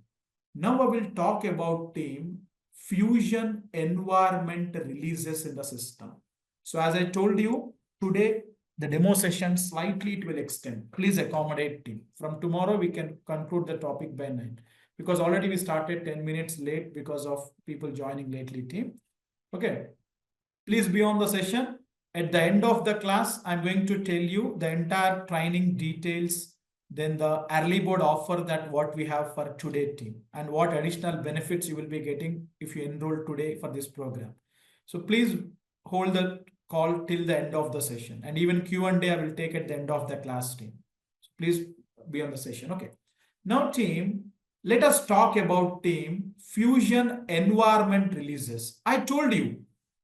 Now I will talk about team fusion environment releases in the system. So as I told you today, the demo session slightly it will extend. Please accommodate team. From tomorrow we can conclude the topic by 9 because already we started 10 minutes late because of people joining lately team. Okay. Please be on the session. At the end of the class, I'm going to tell you the entire training details, then the early board offer that what we have for today team and what additional benefits you will be getting if you enroll today for this program. So please hold the call till the end of the session, and even Q&A I will take at the end of the class team. So please be on the session. Okay. Now team, let us talk about team fusion environment releases. I told you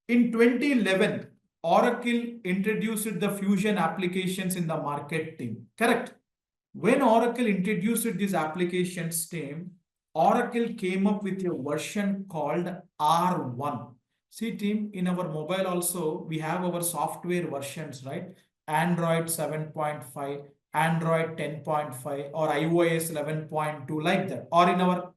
in 2011, Oracle introduced the fusion applications in the market team. Correct? When Oracle introduced these applications team, Oracle came up with a version called R1. See team, in our mobile also, we have our software versions, right? Android 7.5, Android 10.5, or iOS 11.2 like that. Or in our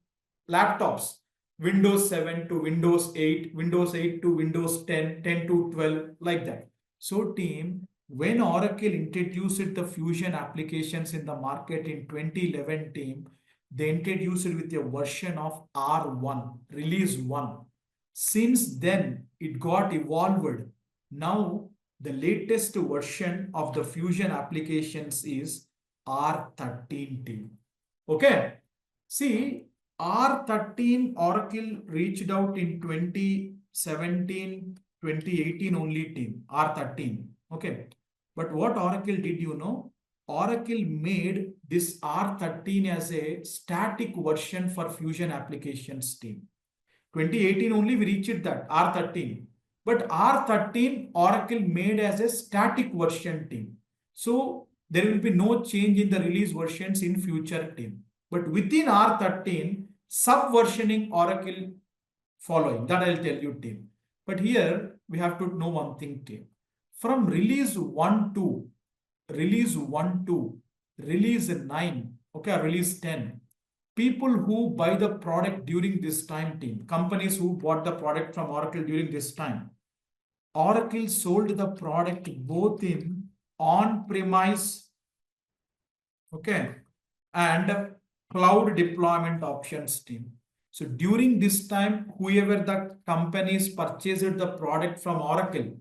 laptops, Windows 7 to Windows 8, Windows 8 to Windows 10, 10 to 12, like that. So team, when Oracle introduced the Fusion applications in the market in 2011 team, they introduced it with a version of R1, release 1. Since then, it got evolved. Now, the latest version of the Fusion applications is R13 team. Okay. See, R13 Oracle reached out in 2017, 2018 only team, R13. Okay. But what Oracle did, Oracle made this R13 as a static version for Fusion applications team. 2018 only we reached that R13. But R13 Oracle made as a static version team. So there will be no change in the release versions in future team. But within R13, subversioning Oracle following. That I'll tell you team. But here we have to know one thing team. From release 1 to release 1 to release 9, okay, release 10. People who buy the product during this time team, companies who bought the product from Oracle during this time, Oracle sold the product both in on-premise, okay, and cloud deployment options team. So during this time, whoever the companies purchased the product from Oracle,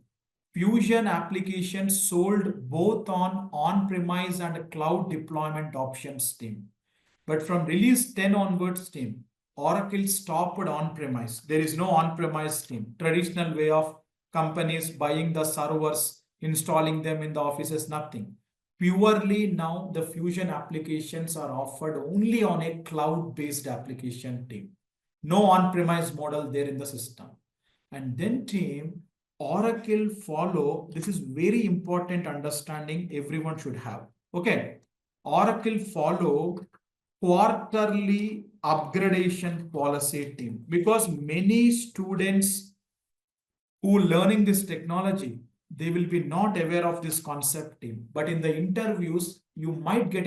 Fusion applications sold both on-premise and cloud deployment options team. But from release 10 onwards team, Oracle stopped on-premise. There is no on-premise team. Traditional way of companies buying the servers, installing them in the offices, nothing. Purely now the Fusion applications are offered only on a cloud-based application team. No on-premise model there in the system. And then team, Oracle follow, this is very important understanding everyone should have. Okay. Oracle follow quarterly upgradation policy team because many students who learning this technology, they will be not aware of this concept team. But in the interviews, you might get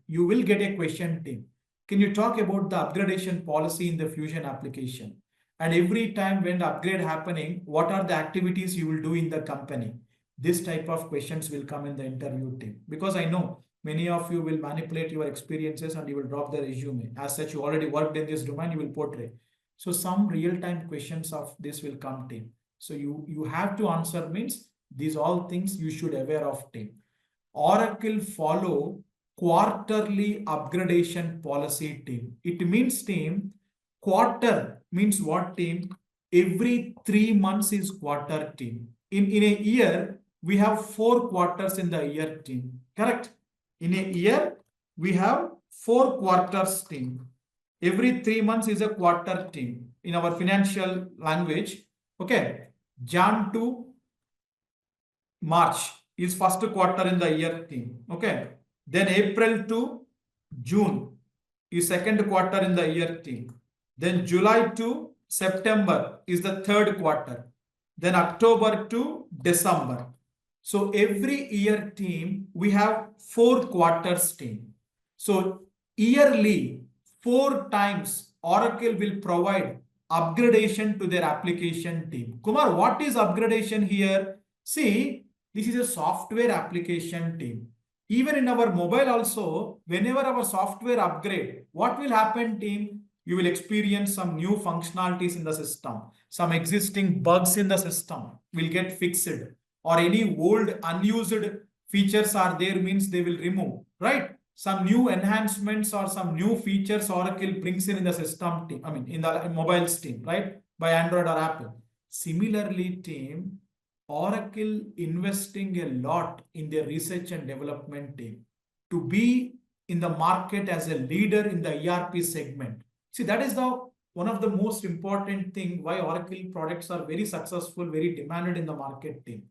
you will get a question team. Can you talk about the upgradation policy in the Fusion application? And every time when the upgrade happening, what are the activities you will do in the company? This type of questions will come in the interview team because I know many of you will manipulate your experiences and you will drop the resume. As such, you already worked in this domain, you will portray. So some real-time questions of this will come team. So you have to answer means these all things you should aware of team. Oracle follow quarterly upgradation policy team. It means team, quarter means what team? Every 3 months is quarter team. In a year, we have 4 quarters in the year team. Correct? In a year, we have 4 quarters team. Every 3 months is a quarter team in our financial language. Okay. Jan to March is first quarter in the year team. Okay. Then April to June is second quarter in the year team. Then July to September is the third quarter. Then October to December. So every year team, we have 4 quarters team. So yearly, 4 times Oracle will provide upgradation to their application team. Kumar, what is upgradation here? See, this is a software application team. Even in our mobile also, whenever our software upgrade, what will happen team? You will experience some new functionalities in the system. Some existing bugs in the system will get fixed, or any old unused features are there means they will remove, right? Some new enhancements or some new features Oracle brings in the system team, in the mobile team, right? By Android or Apple. Similarly, team, Oracle investing a lot in their research and development team to be in the market as a leader in the ERP segment. See, that is one of the most important thing why Oracle products are very successful, very demanded in the market team.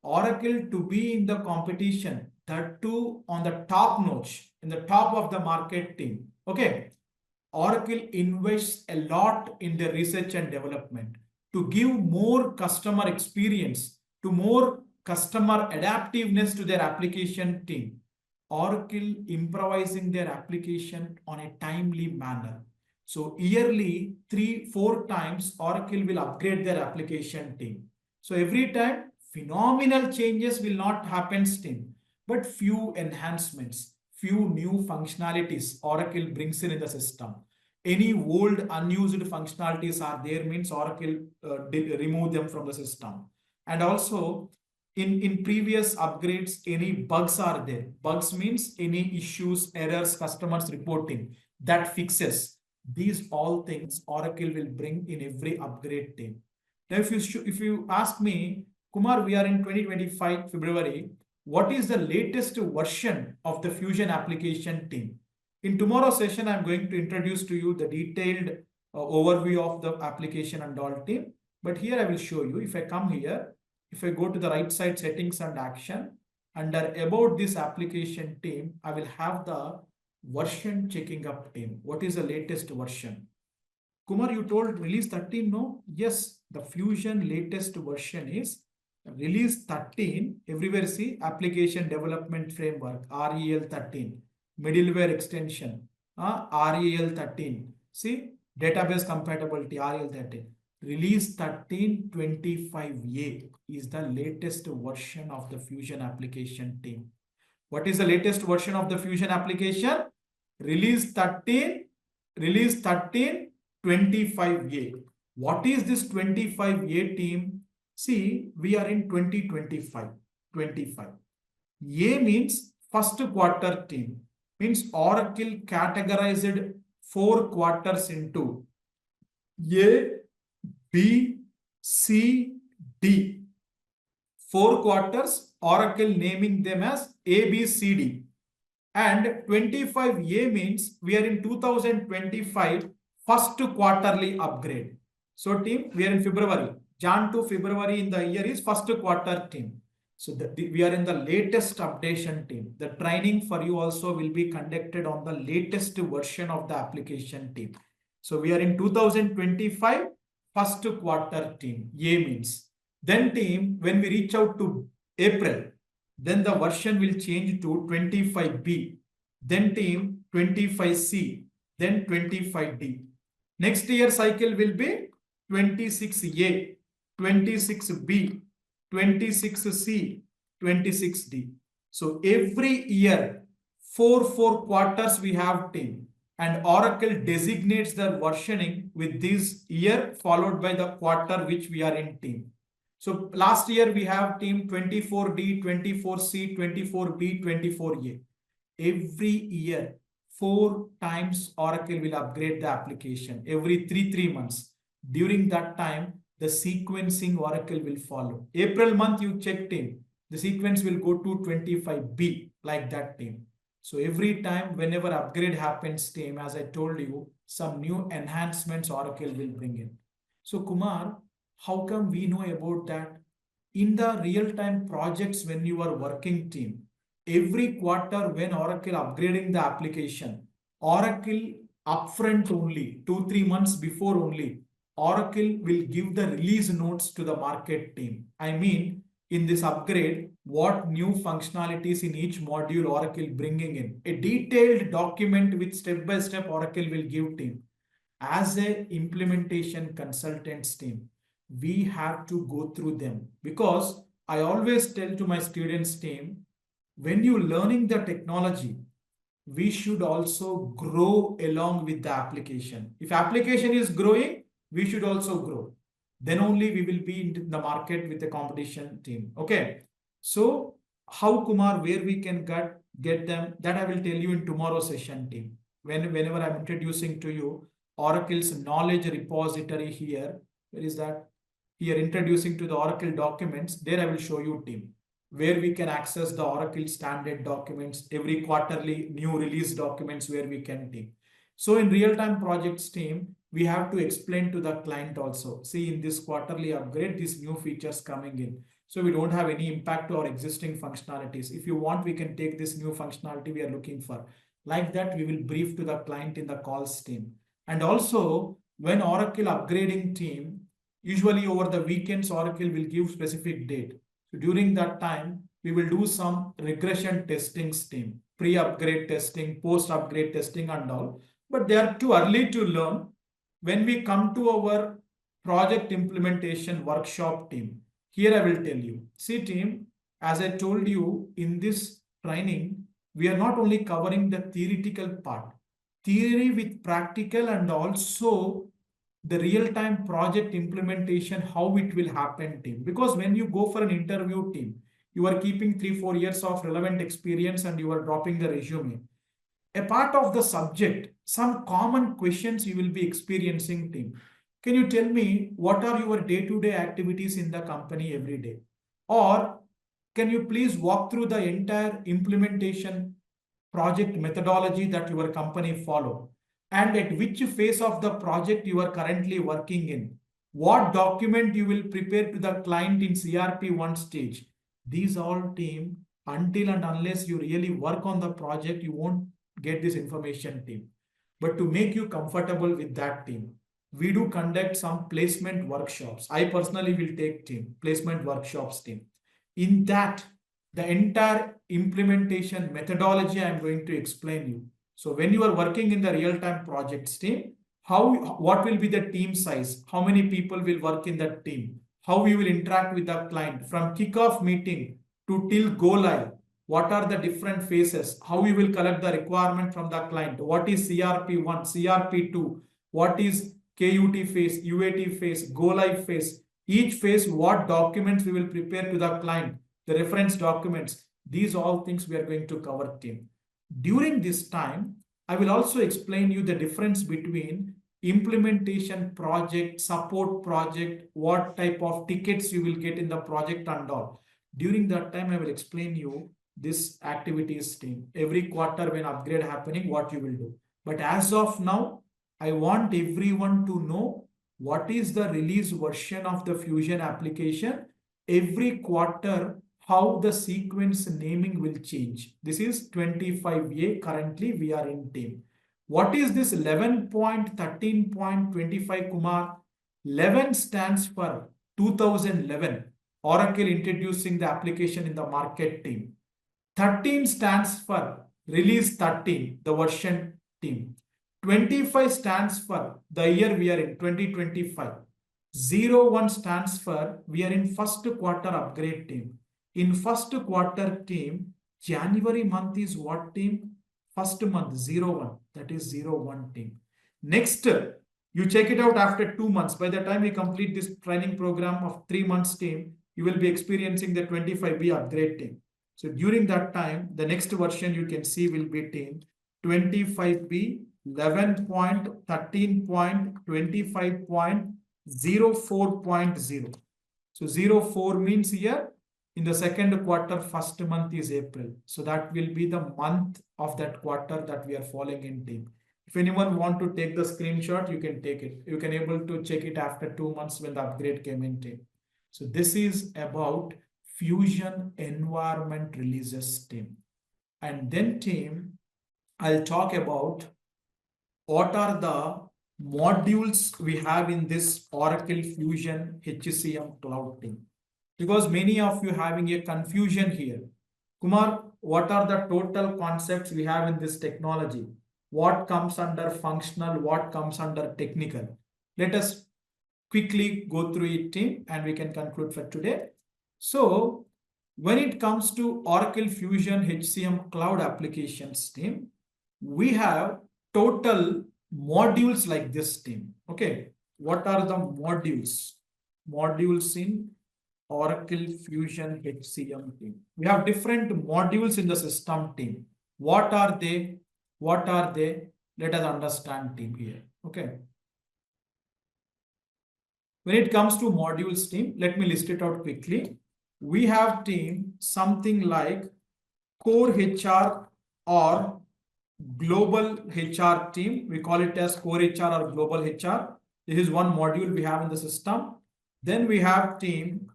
Oracle to be in the competition, that too on the top notch, in the top of the market team. Okay. Oracle invests a lot in their research and development to give more customer experience, to more customer adaptiveness to their application team. Oracle improvising their application on a timely manner. So yearly, 3-4 times Oracle will upgrade their application team. So every time phenomenal changes will not happen team, but few enhancements, few new functionalities Oracle brings in the system. Any old unused functionalities are there means Oracle remove them from the system. And also in previous upgrades, any bugs are there. Bugs means any issues, errors, customers reporting, that fixes. These all things Oracle will bring in every upgrade team. Now, if you ask me, Kumar, we are in 2025 February, what is the latest version of the Fusion application team? In tomorrow's session, I'm going to introduce to you the detailed overview of the application and all team. But here I will show you. If I come here, if I go to the right side settings and action, under about this application team, I will have the version checking up team. What is the latest version? Kumar, you told release 13, no? Yes, the Fusion latest version is release 13. Everywhere see application development framework, REL 13. Middleware extension, REL 13. See, database compatibility, REL 13. Release 13.25a is the latest version of the Fusion application team. What is the latest version of the Fusion application? Release 13.25a. What is this 25a team? See, we are in 2025. 25. A means first quarter team. Means Oracle categorized 4 quarters into A, B, C, D. 4 quarters, Oracle naming them as A, B, C, D. And 25A means we are in 2025 first quarterly upgrade. So team, we are in February. Jan to February in the year is first quarter team. So we are in the latest updation team. The training for you also will be conducted on the latest version of the application team. So we are in 2025 first quarter team. A means. Then team, when we reach out to April, then the version will change to 25B. Then team 25C. Then 25D. Next year cycle will be 26A, 26B, 26C, 26D. So every year, 4 quarters we have team, and Oracle designates the versioning with this year followed by the quarter which we are in team. So last year we have team 24D, 24C, 24B, 24A. Every year, 4 times Oracle will upgrade the application every 3 months. During that time, the sequencing Oracle will follow. April month, you check team. The sequence will go to 25B, like that team. So every time, whenever upgrade happens, team, as I told you, some new enhancements Oracle will bring in. So Kumar, how come we know about that? In the real-time projects when you are working team, every quarter when Oracle upgrading the application, Oracle upfront only, 2-3 months before only, Oracle will give the release notes to the market team. I mean, in this upgrade, what new functionalities in each module Oracle bringing in. A detailed document with step-by-step Oracle will give team. As a implementation consultants team, we have to go through them, because I always tell to my students team, when you learning the technology, we should also grow along with the application. If application is growing, we should also grow. Then only we will be in the market with the competition team. Okay. So how, Kumar, where we can get them, that I will tell you in tomorrow's session team. Whenever I'm introducing to you Oracle's knowledge repository here, where is that? Here, introducing to the Oracle documents, there I will show you team, where we can access the Oracle standard documents, every quarterly new release documents where we can take. So in real-time projects team, we have to explain to the client also. See, in this quarterly upgrade, these new features coming in. So we don't have any impact to our existing functionalities. If you want, we can take this new functionality we are looking for. Like that, we will brief to the client in the calls team. And also, when Oracle upgrading team, usually over the weekends, Oracle will give specific date. So during that time, we will do some regression testing team, pre-upgrade testing, post-upgrade testing and all. But they are too early to learn. When we come to our project implementation workshop team, here I will tell you. See team, as I told you in this training, we are not only covering the theoretical part, theory with practical, and also the real-time project implementation, how it will happen team. Because when you go for an interview team, you are keeping 3-4 years of relevant experience and you are dropping the resume. A part of the subject, some common questions you will be experiencing team. Can you tell me what are your day-to-day activities in the company every day? Or can you please walk through the entire implementation project methodology that your company follow? And at which phase of the project you are currently working in? What document you will prepare to the client in CRP1 stage? These all team, until and unless you really work on the project, you won't get this information team. But to make you comfortable with that team, we do conduct some placement workshops. I personally will take team, placement workshops team. In that, the entire implementation methodology I am going to explain you. So when you are working in the real-time projects team, what will be the team size? How many people will work in that team? How you will interact with the client from kickoff meeting to till go live? What are the different phases? How you will collect the requirement from the client? What is CRP1, CRP2? What is KUT phase, UAT phase, go live phase? Each phase, what documents we will prepare to the client? The reference documents. These all things we are going to cover team. During this time, I will also explain you the difference between implementation project, support project, what type of tickets you will get in the project and all. During that time, I will explain you this activities team. Every quarter when upgrade happening, what you will do. But as of now, I want everyone to know what is the release version of the Fusion application. Every quarter, how the sequence naming will change. This is 25A. Currently, we are in team. What is this 11.13.25, Kumar? 11 stands for 2011. Oracle introducing the application in the market team. 13 stands for release 13, the version team. 25 stands for the year we are in, 2025. 01 stands for we are in first quarter upgrade team. In first quarter team, January month is what team? First month, 01. That is 01 team. Next, you check it out after 2 months. By the time we complete this training program of 3 months team, you will be experiencing the 25B upgrade team. So during that time, the next version you can see will be team 25B 11.13.25. 04.0. So 04 means here in the second quarter, first month is April. So that will be the month of that quarter that we are following in team. If anyone want to take the screenshot, you can take it. You can able to check it after 2 months when the upgrade came in team. So this is about Fusion environment releases team. And then team, I'll talk about what are the modules we have in this Oracle Fusion HCM Cloud team. Because many of you having a confusion here. Kumar, what are the total concepts we have in this technology? What comes under functional? What comes under technical? Let us quickly go through it, team, and we can conclude for today. So, when it comes to Oracle Fusion HCM Cloud applications team, we have total modules like this team. Okay, what are the modules? Modules in Oracle Fusion HCM team. We have different modules in the system team. What are they? What are they? Let us understand team here. Okay. When it comes to modules team, let me list it out quickly. We have team something like core HR or global HR team. We call it as core HR or global HR. This is one module we have in the system. Then we have team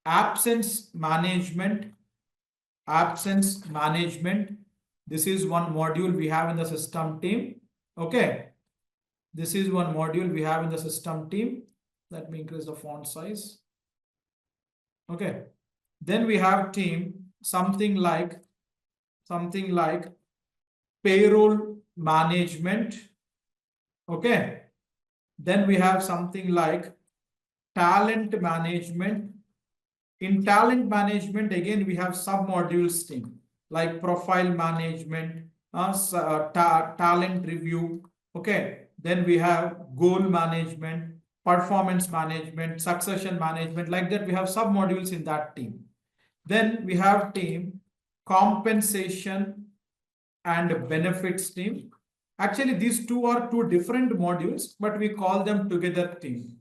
absence management. Absence management. This is one module we have in the system team. Okay. This is one module we have in the system team. Let me increase the font size. Okay. Then we have team something like payroll management. Okay. Then we have something like talent management. In talent management, again, we have sub-modules team like profile management, talent review. Okay. Then we have goal management, performance management, succession management. Like that, we have sub-modules in that team. Then we have team compensation and benefits team. Actually, these two are two different modules, but we call them together team.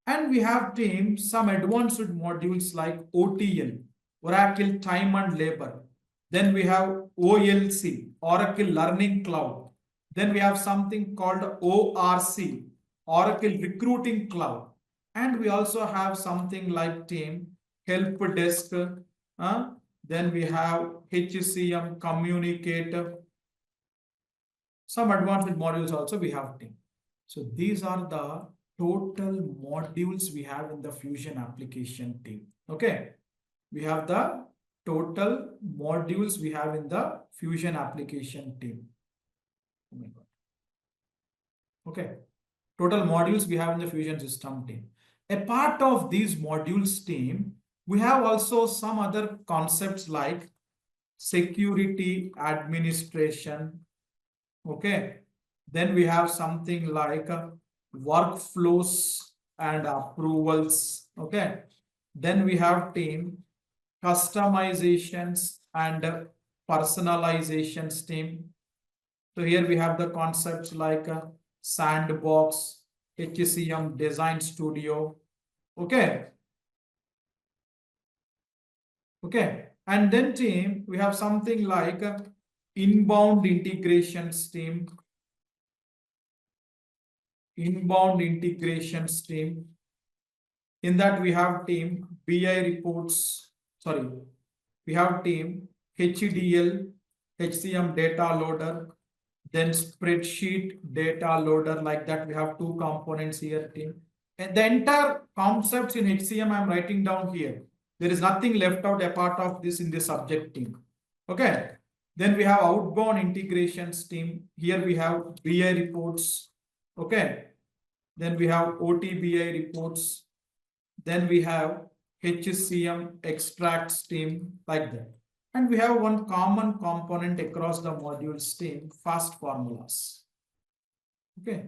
And we have team some advanced modules like OTL, Oracle Time and Labor. Then we have OLC, Oracle Learning Cloud. Then we have something called ORC, Oracle Recruiting Cloud. And we also have something like team help desk. Then we have HCM communicator. Some advanced modules also we have team. So these are the total modules we have in the Fusion application team. Okay. We have the total modules we have in the Fusion application team. Oh my God. Okay. Total modules we have in the Fusion system team. A part of these modules team, we have also some other concepts like security administration. Okay. Then we have something like workflows and approvals. Okay. Then we have team customizations and personalizations team. So here we have the concepts like sandbox, HCM design studio. Okay. Okay. And then team, we have something like inbound integrations team. Inbound integrations team. In that we have team BI reports. Sorry, we have team HDL, HCM data loader, then spreadsheet data loader. Like that, we have two components here team. And the entire concepts in HCM I'm writing down here. There is nothing left out apart of this in the subject team. Okay. Then we have outbound integrations team. Here we have BI reports. Okay. Then we have OTBI reports. Then we have HCM extracts team, like that. And we have one common component across the modules team, fast formulas. Okay.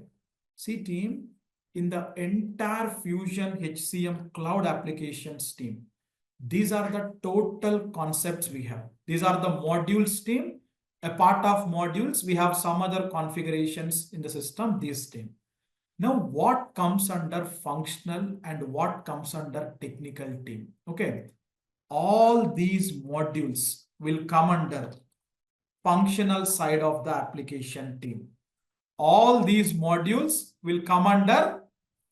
See team, in the entire Fusion HCM cloud applications team, these are the total concepts we have. These are the modules team. A part of modules, we have some other configurations in the system, this team. Now, what comes under functional and what comes under technical team? Okay, all these modules will come under functional side of the application team. All these modules will come under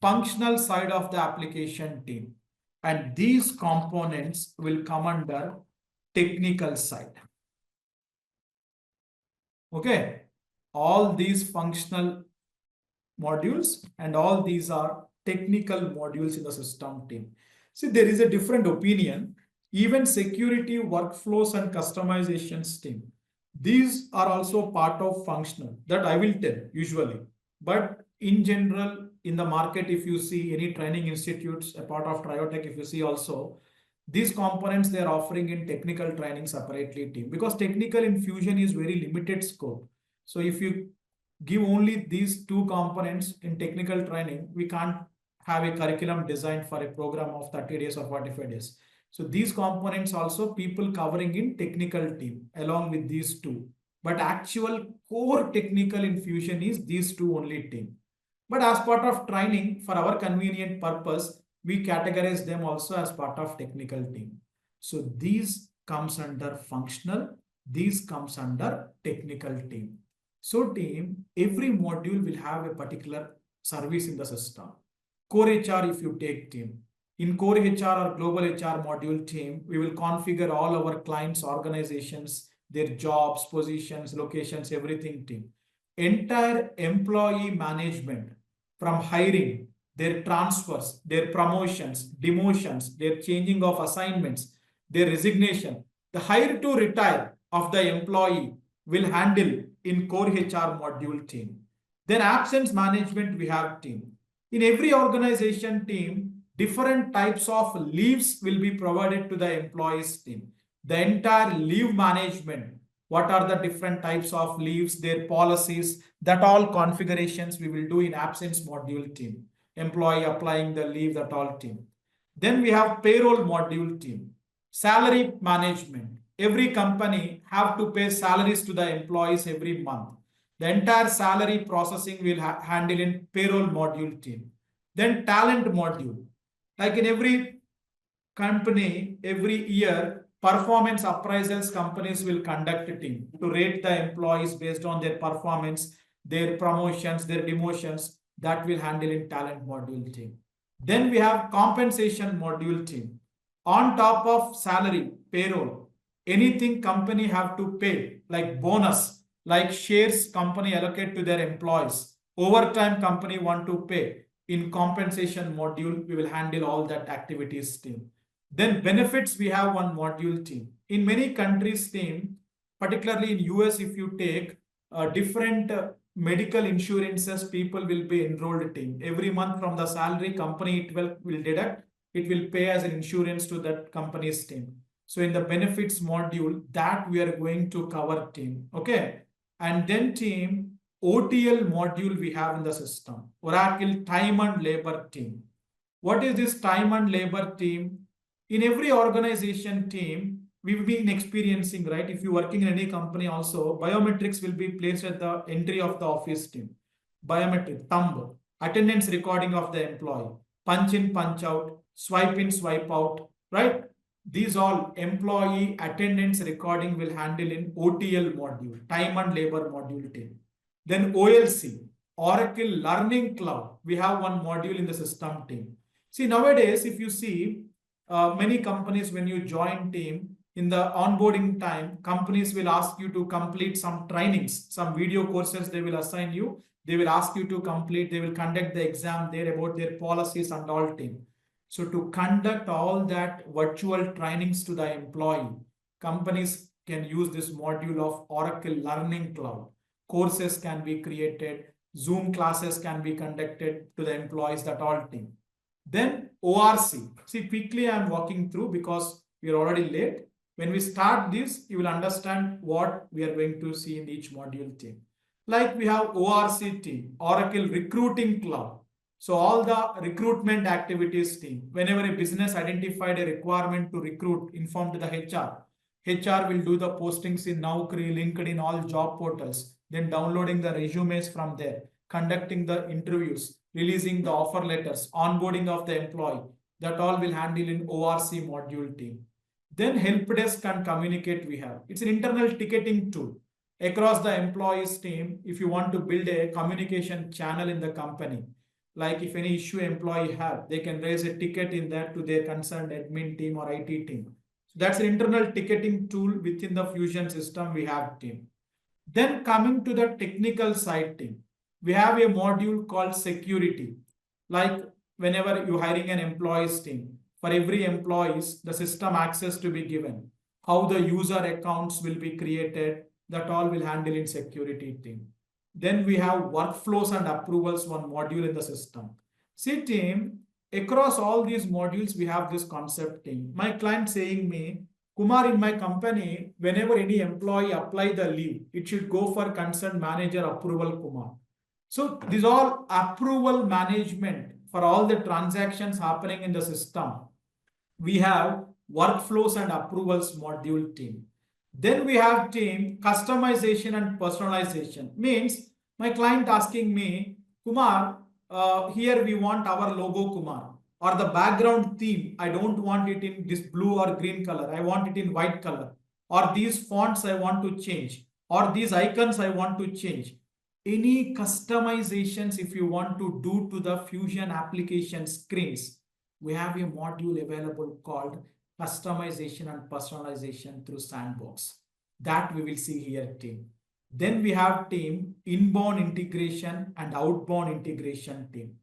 functional side of the application team. And these components will come under technical side. Okay, all these functional modules and all these are technical modules in the system team. See, there is a different opinion. Even security, workflows, and customizations team. These are also part of functional that I will tell usually. But in general, in the market, if you see any training institutes, a part of Triotech, if you see also, these components they are offering in technical training separately team, because technical infusion is very limited scope. So if you give only these two components in technical training, we can't have a curriculum designed for a program of 30 days or 45 days. So these components also people covering in technical team along with these two. But actual core technical infusion is these two only team. But as part of training, for our convenient purpose, we categorize them also as part of technical team. So these comes under functional, these comes under technical team. So team, every module will have a particular service in the system. Core HR, if you take team, in core HR or global HR module team, we will configure all our clients, organizations, their jobs, positions, locations, everything team. Entire employee management from hiring, their transfers, their promotions, demotions, their changing of assignments, their resignation, the hire to retire of the employee will handle in core HR module team. Then absence management we have team. In every organization team, different types of leaves will be provided to the employees team. The entire leave management, what are the different types of leaves, their policies, that all configurations we will do in absence module team. Employee applying the leave, that all team. Then we have payroll module team. Salary management. Every company have to pay salaries to the employees every month. The entire salary processing will handle in payroll module team. Then talent module. Like in every company, every year, performance appraisals companies will conduct a team to rate the employees based on their performance, their promotions, their demotions, that will handle in talent module team. Then we have compensation module team. On top of salary, payroll, anything company have to pay, like bonus, like shares company allocate to their employees, overtime company want to pay, in compensation module, we will handle all that activities team. Then benefits, we have one module team. In many countries team, particularly in US, if you take different medical insurances, people will be enrolled team. Every month from the salary, company it will deduct, it will pay as an insurance to that company's team. So in the benefits module, that we are going to cover team. Okay. And then team, OTL module we have in the system, Oracle time and labor team. What is this time and labor team? In every organization team, we've been experiencing, right? If you're working in any company also, biometrics will be placed at the entry of the office team. Biometric, thumb, attendance recording of the employee, punch in, punch out, swipe in, swipe out, right? These all employee attendance recording will handle in OTL module, time and labor module team. Then OLC, Oracle Learning Cloud. We have one module in the system team. See, nowadays, if you see many companies, when you join team, in the onboarding time, companies will ask you to complete some trainings, some video courses they will assign you. They will ask you to complete, they will conduct the exam there about their policies and all team. So to conduct all that virtual trainings to the employee, companies can use this module of Oracle Learning Cloud. Courses can be created, Zoom classes can be conducted to the employees, that all team. Then ORC. See, quickly I'm walking through because we are already late. When we start this, you will understand what we are going to see in each module team. Like we have ORC team, Oracle Recruiting Cloud. So all the recruitment activities team, whenever a business identified a requirement to recruit, inform to the HR. HR will do the postings in Naukri, LinkedIn, all job portals, then downloading the resumes from there. conducting the interviews, releasing the offer letters, onboarding of the employee. That all will handle in ORC module team. Then help desk and communicate we have. It's an internal ticketing tool across the employees team. If you want to build a communication channel in the company, like if any issue employee have, they can raise a ticket in that to their concerned admin team or IT team. So that's an internal ticketing tool within the Fusion system we have team. Then coming to the technical side team, we have a module called security. Like whenever you hiring an employees team, for every employees, the system access to be given, how the user accounts will be created, that all will handle in security team. Then we have workflows and approvals, one module in the system. See team, across all these modules, we have this concept team. My client saying me, Kumar, in my company, whenever any employee apply the leave, it should go for concerned manager approval, Kumar. So these all approval management for all the transactions happening in the system. We have workflows and approvals module team. Then we have team customization and personalization. Means my client asking me, Kumar, here we want our logo Kumar, or the background theme. I don't want it in this blue or green color. I want it in white color. Or these fonts I want to change. Or these icons I want to change. Any customizations if you want to do to the Fusion application screens, we have a module available called customization and personalization through Sandbox. That we will see here team. Then we have team inbound integration and outbound integration team.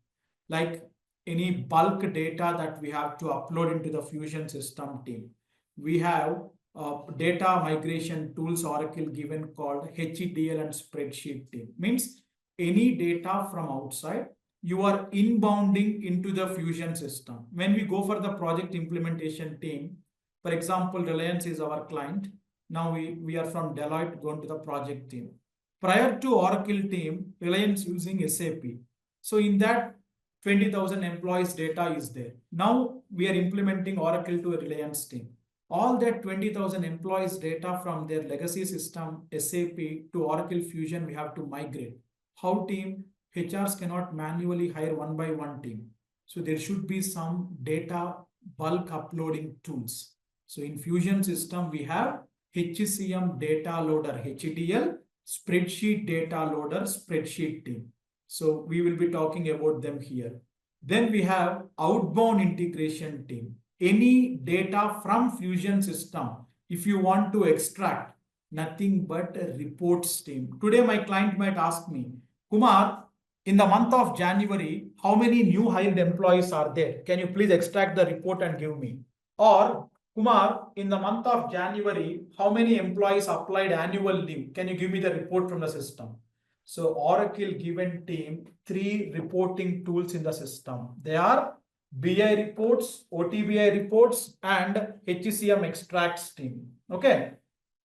Like any bulk data that we have to upload into the Fusion system team. We have data migration tools Oracle given called HCL and spreadsheet team. Means any data from outside, you are inbounding into the Fusion system. When we go for the project implementation team, for example, Reliance is our client. Now we are from Deloitte going to the project team. Prior to Oracle team, Reliance using SAP. So in that 20,000 employees data is there. Now we are implementing Oracle to a Reliance team. All that 20,000 employees data from their legacy system, SAP to Oracle Fusion, we have to migrate. How team? HRs cannot manually hire one by one team. So there should be some data bulk uploading tools. So in Fusion system, we have HCM data loader, HDL, spreadsheet data loader, spreadsheet team. So we will be talking about them here. Then we have outbound integration team. Any data from Fusion system, if you want to extract, nothing but a reports team. Today, my client might ask me, Kumar, in the month of January, how many new hired employees are there? Can you please extract the report and give me? Or Kumar, in the month of January, how many employees applied annual leave? Can you give me the report from the system? So Oracle given team 3 reporting tools in the system. They are BI reports, OTBI reports, and HCM extracts team. Okay.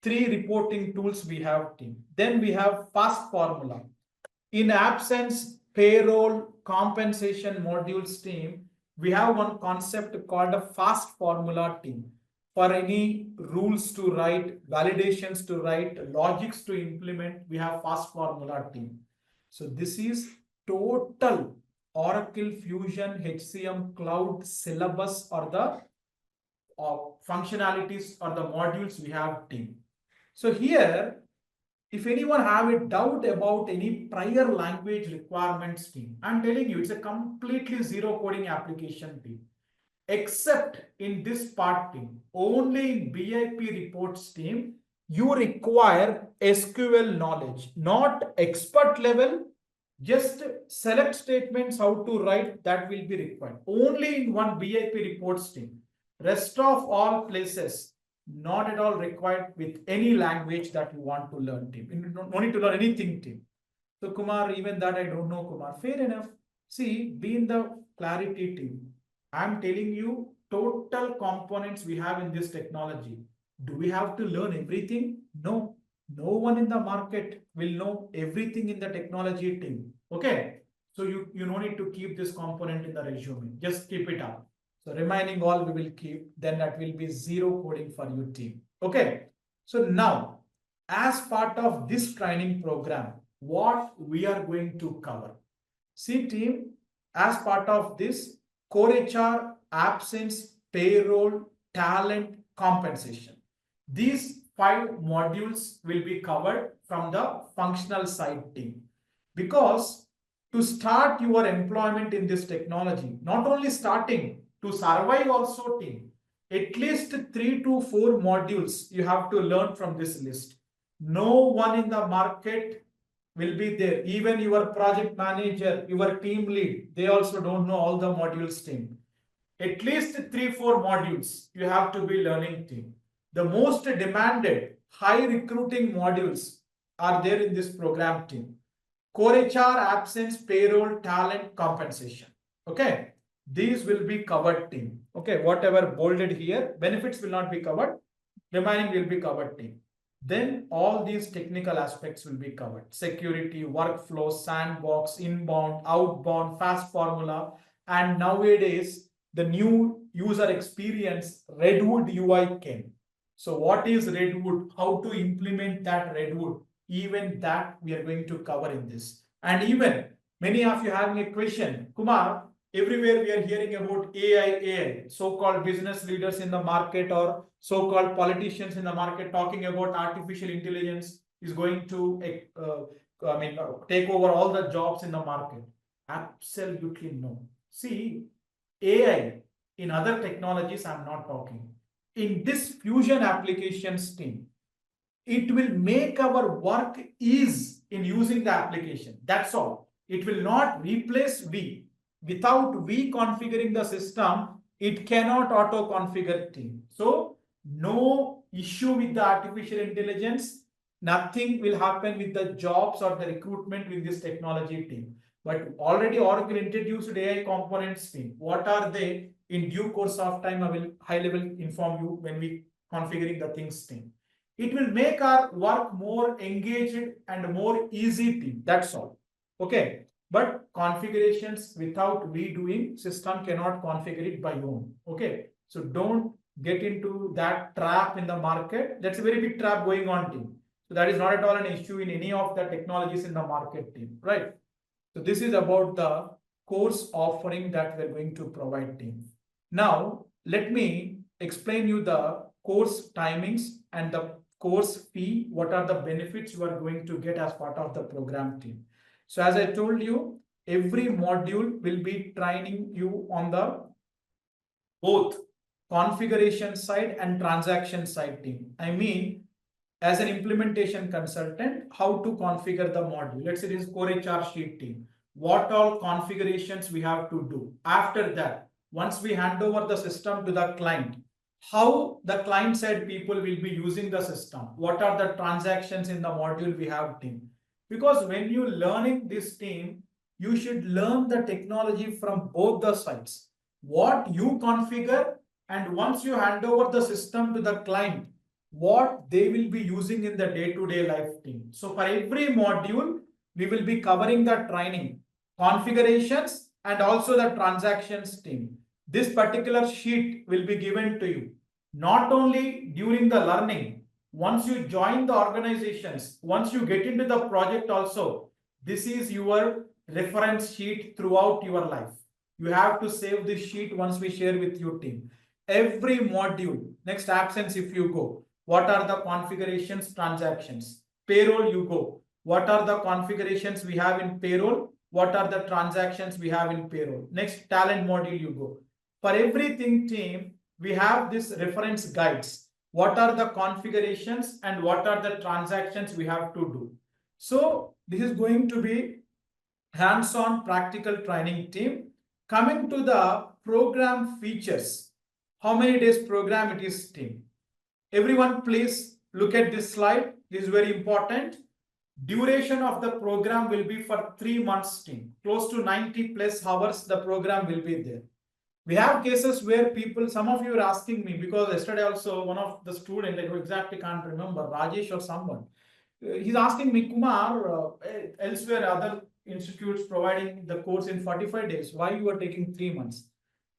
3 reporting tools we have team. Then we have fast formula. In absence, payroll, compensation modules team, we have one concept called a fast formula team. For any rules to write, validations to write, logics to implement, we have fast formula team. So this is total Oracle Fusion HCM Cloud syllabus or the functionalities or the modules we have team. So here, if anyone have a doubt about any prior language requirements team, I'm telling you, it's a completely zero coding application team. Except in this part team, only in BIP reports team, you require SQL knowledge, not expert level, just select statements how to write, that will be required. Only in one BIP reports team. Rest of all places, not at all required with any language that you want to learn team. You don't need to learn anything team. So Kumar, even that I don't know Kumar. Fair enough. See, be in the clarity team. I'm telling you total components we have in this technology. Do we have to learn everything? No. No one in the market will know everything in the technology team. Okay. So you no need to keep this component in the resume. Just keep it up. So remaining all we will keep. Then that will be zero coding for you team. Okay. So now, as part of this training program, what we are going to cover. See team, as part of this core HR, absence, payroll, talent, compensation. These 5 modules will be covered from the functional side team. Because to start your employment in this technology, not only starting, to survive also team, at least 3 to 4 modules you have to learn from this list. No one in the market will be there. Even your project manager, your team lead, they also don't know all the modules team. At least 3 4 modules you have to be learning team. The most demanded high recruiting modules are there in this program team. Core HR, absence, payroll, talent, compensation. Okay. These will be covered team. Okay. Whatever bolded here, benefits will not be covered. Remaining will be covered team. Then all these technical aspects will be covered. Security, workflow, sandbox, inbound, outbound, fast formula. And nowadays, the new user experience, Redwood UI came. So what is Redwood? How to implement that Redwood? Even that we are going to cover in this. And even many of you having a question, Kumar, everywhere we are hearing about AI, so-called business leaders in the market or so-called politicians in the market talking about artificial intelligence is going to take over all the jobs in the market. Absolutely no. See, AI in other technologies, I'm not talking. In this fusion applications team, it will make our work ease in using the application. That's all. It will not replace we. Without we configuring the system, it cannot auto configure team. So no issue with the artificial intelligence. Nothing will happen with the jobs or the recruitment with this technology team. But already Oracle introduced AI components team. What are they? In due course of time, I will high level inform you when we configuring the things team. It will make our work more engaged and more easy team. That's all. Okay. But configurations without redoing, system cannot configure it by own. Okay. So don't get into that trap in the market. That's a very big trap going on team. So that is not at all an issue in any of the technologies in the market team, right? So this is about the course offering that we're going to provide team. Now, let me explain you the course timings and the course fee. What are the benefits you are going to get as part of the program team? So as I told you, every module will be training you on the both configuration side and transaction side team. I mean, as an implementation consultant, how to configure the module. Let's say this is core HR sheet team. What all configurations we have to do. After that, once we hand over the system to the client, how the client side people will be using the system. What are the transactions in the module we have team. Because when you learning this team, you should learn the technology from both the sides. What you configure and once you hand over the system to the client, what they will be using in the day-to-day life team. So for every module, we will be covering the training, configurations, and also the transactions team. This particular sheet will be given to you, not only during the learning, once you join the organizations, once you get into the project also, this is your reference sheet throughout your life. You have to save this sheet once we share with your team. Every module, next absence if you go, what are the configurations, transactions? Payroll you go. What are the configurations we have in payroll? What are the transactions we have in payroll? Next talent module you go. For everything team, we have this reference guides. What are the configurations and what are the transactions we have to do? So this is going to be hands-on practical training team. Coming to the program features. How many days program it is team? Everyone please look at this slide. This is very important. Duration of the program will be for 3 months team. Close to 90 plus hours the program will be there. We have cases where people, some of you are asking me, because yesterday also one of the students, I exactly can't remember, Rajesh or someone, he's asking me, Kumar, elsewhere other institutes providing the course in 45 days, why you are taking 3 months?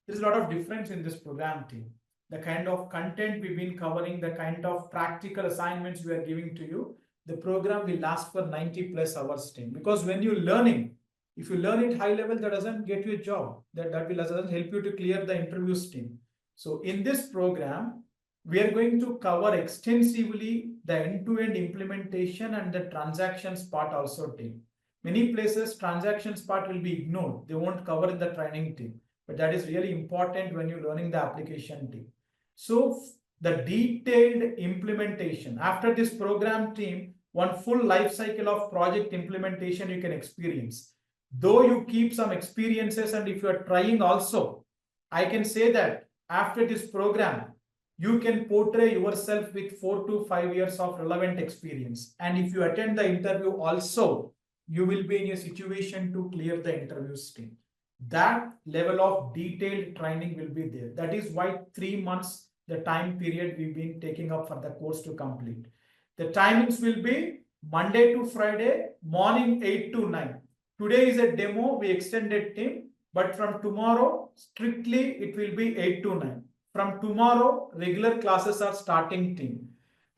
There's a lot of difference in this program team. The kind of content we've been covering, the kind of practical assignments we are giving to you, the program will last for 90 plus hours team. Because when you're learning, if you learn it high level, that doesn't get you a job. That will doesn't help you to clear the interviews team. So in this program, we are going to cover extensively the end-to-end implementation and the transactions part also team. Many places transactions part will be ignored. They won't cover in the training team, but that is really important when you're learning the application team. So the detailed implementation after this program team, one full life cycle of project implementation you can experience. Though you keep some experiences, and if you are trying also, I can say that after this program, you can portray yourself with 4 to 5 years of relevant experience. And if you attend the interview also, you will be in a situation to clear the interview stream. That level of detailed training will be there. That is why 3 months, the time period we've been taking up for the course to complete. The timings will be Monday to Friday, morning 8 to 9. Today is a demo, we extended team, but from tomorrow, strictly it will be 8 to 9. From tomorrow, regular classes are starting team.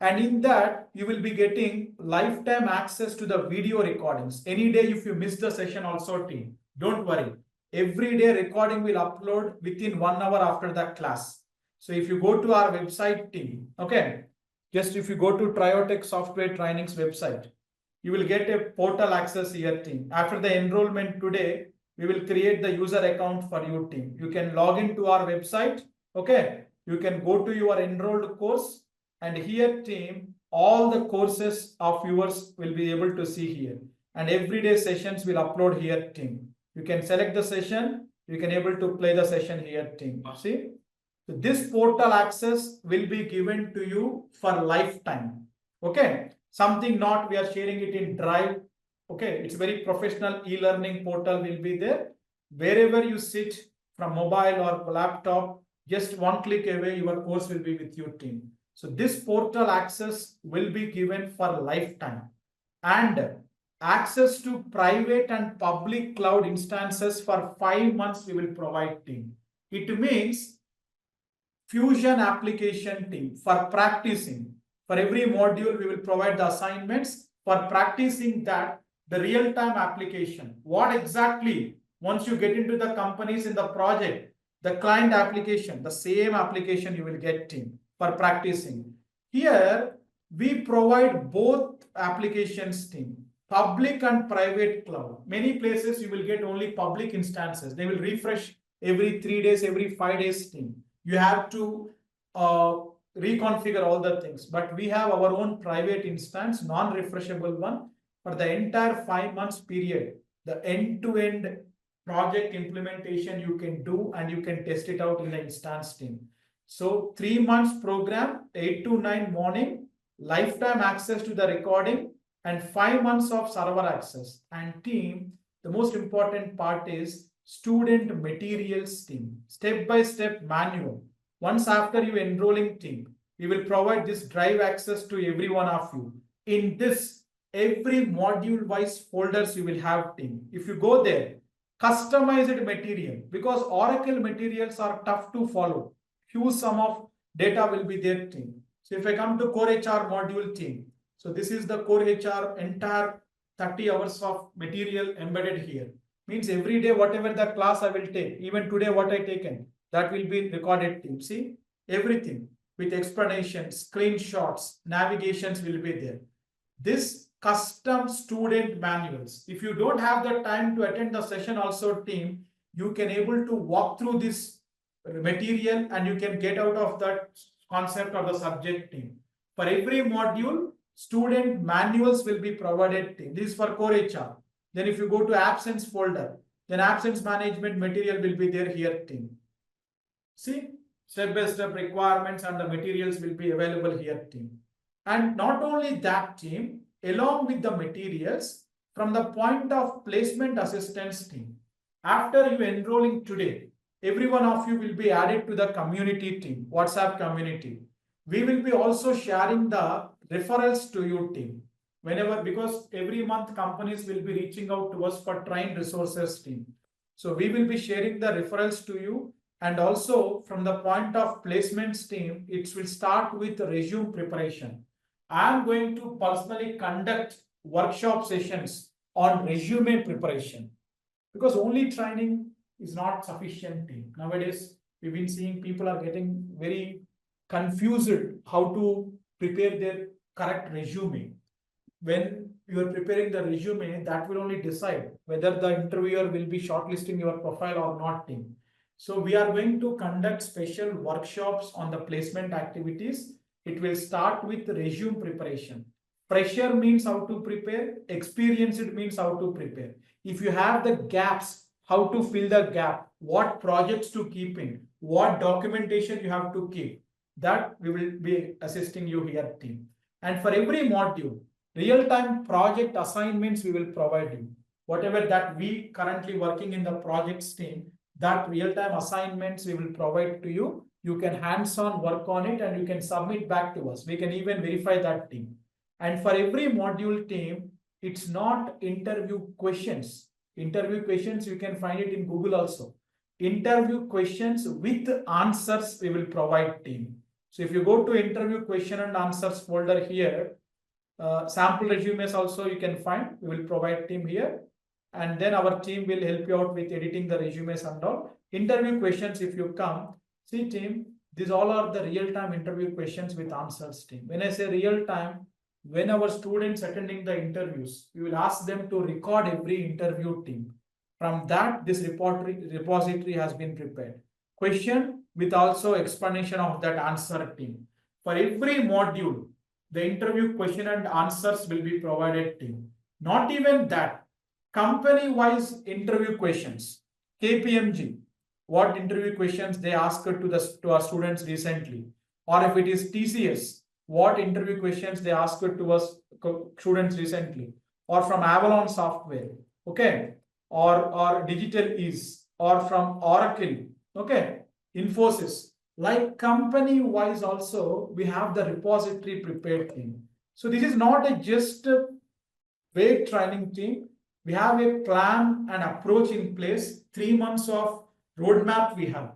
And in that, you will be getting lifetime access to the video recordings. Any day if you miss the session also team, don't worry. Every day recording will upload within 1 hour after the class. So if you go to our website team, okay, just if you go to Triotech Software Trainings website, you will get a portal access here team. After the enrollment today, we will create the user account for you team. You can log into our website, okay, you can go to your enrolled course, and here team, all the courses of yours will be able to see here, and everyday sessions will upload here team. You can select the session, you can able to play the session here team. See, so this portal access will be given to you for lifetime. Okay, something not we are sharing it in Drive. Okay, it's very professional e-learning portal will be there. Wherever you sit from mobile or laptop, just one click away, your course will be with your team. So this portal access will be given for lifetime, and access to private and public cloud instances for 5 months we will provide team. It means Fusion application team for practicing. For every module, we will provide the assignments for practicing that the real-time application. What exactly, once you get into the companies in the project, the client application, the same application you will get team for practicing. Here, we provide both applications team, public and private cloud. Many places you will get only public instances. They will refresh every 3 days, every 5 days team. You have to reconfigure all the things, but we have our own private instance, non-refreshable one for the entire 5 months period. The end-to-end project implementation you can do, and you can test it out in the instance team. So 3 months program, 8 to 9 morning, lifetime access to the recording, and 5 months of server access. And team, the most important part is student materials team, step-by-step manual. Once after you enrolling team, we will provide this Drive access to every one of you. In this, every module-wise folders you will have team. If you go there, customized material, because Oracle materials are tough to follow. Huge sum of data will be there team. So if I come to Core HR module team, so this is the Core HR entire 30 hours of material embedded here. Means every day whatever the class I will take, even today what I taken, that will be recorded team. See, everything with explanations, screenshots, navigations will be there. This custom student manuals. If you don't have the time to attend the session also team, you can able to walk through this material and you can get out of that concept or the subject team. For every module, student manuals will be provided team. This is for Core HR. Then if you go to absence folder, then absence management material will be there here team. See, step-by-step requirements and the materials will be available here team. And not only that team, along with the materials from the point of placement assistance team. After you enrolling today, every one of you will be added to the community team, WhatsApp community. We will be also sharing the referrals to your team. Whenever, because every month companies will be reaching out to us for trained resources team. So we will be sharing the referrals to you, and also from the point of placements team, it will start with resume preparation. I am going to personally conduct workshop sessions on resume preparation, because only training is not sufficient. Nowadays, we've been seeing people are getting very confused how to prepare their correct resume. When you are preparing the resume, that will only decide whether the interviewer will be shortlisting your profile or not, team. So we are going to conduct special workshops on the placement activities. It will start with resume preparation. Fresher means how to prepare, experienced means how to prepare. If you have the gaps, how to fill the gap, what projects to keep in, what documentation you have to keep, that we will be assisting you here, team. And for every module, real-time project assignments we will provide you. Whatever that we currently working in the projects team, that real-time assignments we will provide to you. You can hands-on work on it and you can submit back to us. We can even verify that, team. And for every module, team, it's not interview questions. Interview questions, you can find it in Google also. Interview questions with answers we will provide, team. So if you go to interview question and answers folder here, sample resumes also you can find. We will provide team here, and then our team will help you out with editing the resumes and all. Interview questions, if you come, see team, these all are the real-time interview questions with answers, team. When I say real-time, when our students attending the interviews, we will ask them to record every interview, team. From that, this repository has been prepared. Question with also explanation of that answer, team. For every module, the interview question and answers will be provided, team. Not even that, company-wise interview questions, KPMG, what interview questions they asked to our students recently, or if it is TCS, what interview questions they asked to us students recently, or from Avalon Software, okay, or Digital Ease, or from Oracle, okay, Infosys. Like company-wise also, we have the repository prepared, team. So this is not a just a vague training, team. We have a plan and approach in place. 3 months of roadmap we have.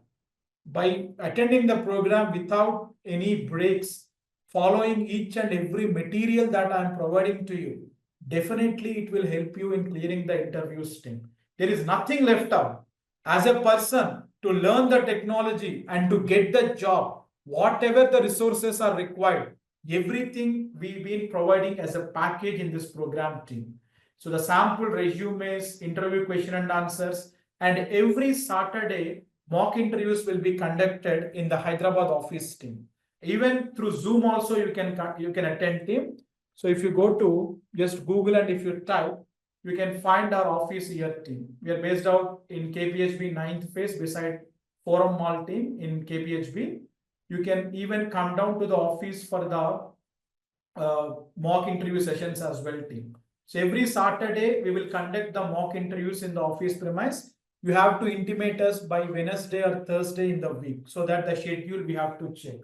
By attending the program without any breaks, following each and every material that I am providing to you, definitely it will help you in clearing the interviews, team. There is nothing left out. As a person, to learn the technology and to get the job, whatever the resources are required, everything we've been providing as a package in this program, team. So the sample resumes, interview question and answers, and every Saturday, mock interviews will be conducted in the Hyderabad office, team. Even through Zoom also you can attend, team. So if you go to just Google and if you type, you can find our office here, team. We are based out in KPHB 9th phase beside Forum Mall, team, in KPHB. You can even come down to the office for the mock interview sessions as well, team. So every Saturday we will conduct the mock interviews in the office premise. You have to intimate us by Wednesday or Thursday in the week, so that the schedule we have to check.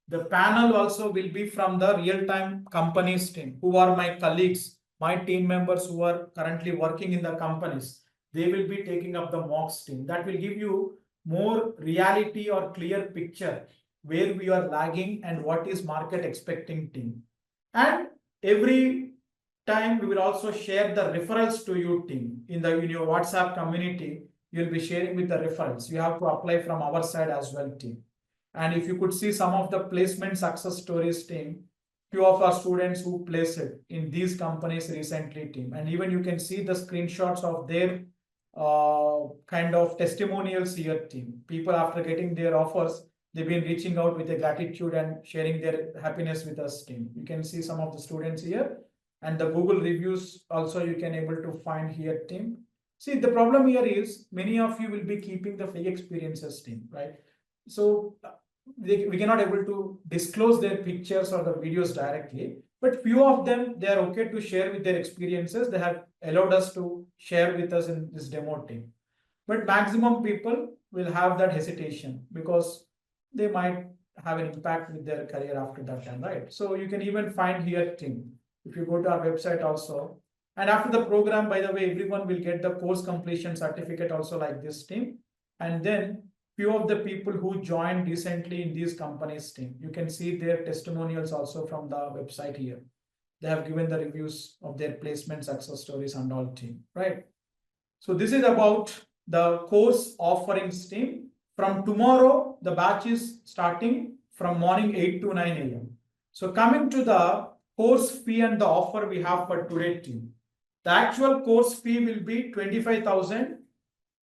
The panel also will be from the real-time companies team, who are my colleagues, my team members who are currently working in the companies. They will be taking up the mocks, team. That will give you more reality or clear picture where we are lagging and what is market expecting, team. And every time we will also share the referrals to you, team. In your WhatsApp community, you'll be sharing with the referrals. You have to apply from our side as well, team. And if you could see some of the placement success stories, team, few of our students who placed it in these companies recently, team. And even you can see the screenshots of their kind of testimonials here, team. People after getting their offers, they've been reaching out with a gratitude and sharing their happiness with us, team. You can see some of the students here, and the Google reviews also you can able to find here, team. See, the problem here is many of you will be keeping the fake experiences, team, right? So we cannot able to disclose their pictures or the videos directly, but few of them, they are okay to share with their experiences. They have allowed us to share with us in this demo, team. But maximum people will have that hesitation because they might have an impact with their career after that time, right? So you can even find here, team, if you go to our website also. And after the program, by the way, everyone will get the course completion certificate also like this, team. And then few of the people who joined recently in these companies team. You can see their testimonials also from the website here. They have given the reviews of their placement success stories and all team, right? So this is about the course offerings team. From tomorrow, the batch is starting from morning 8 to 9 a.m. So coming to the course fee and the offer we have for today team. The actual course fee will be 25,000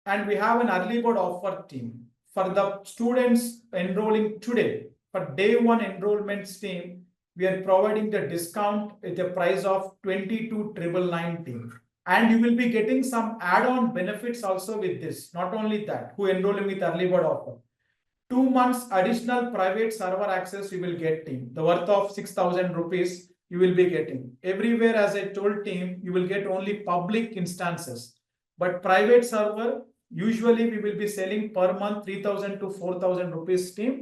and we have an early bird offer team. For the students enrolling today, for day one enrollment team, we are providing the discount at the price of 22,999 and you will be getting some add-on benefits also with this. Not only that, who enrolling with early bird offer. 2 months additional private server access you will get team. The worth of 6,000 rupees you will be getting. Everywhere, as I told team, you will get only public instances. But private server, usually we will be selling per month 3,000 to 4,000 rupees team.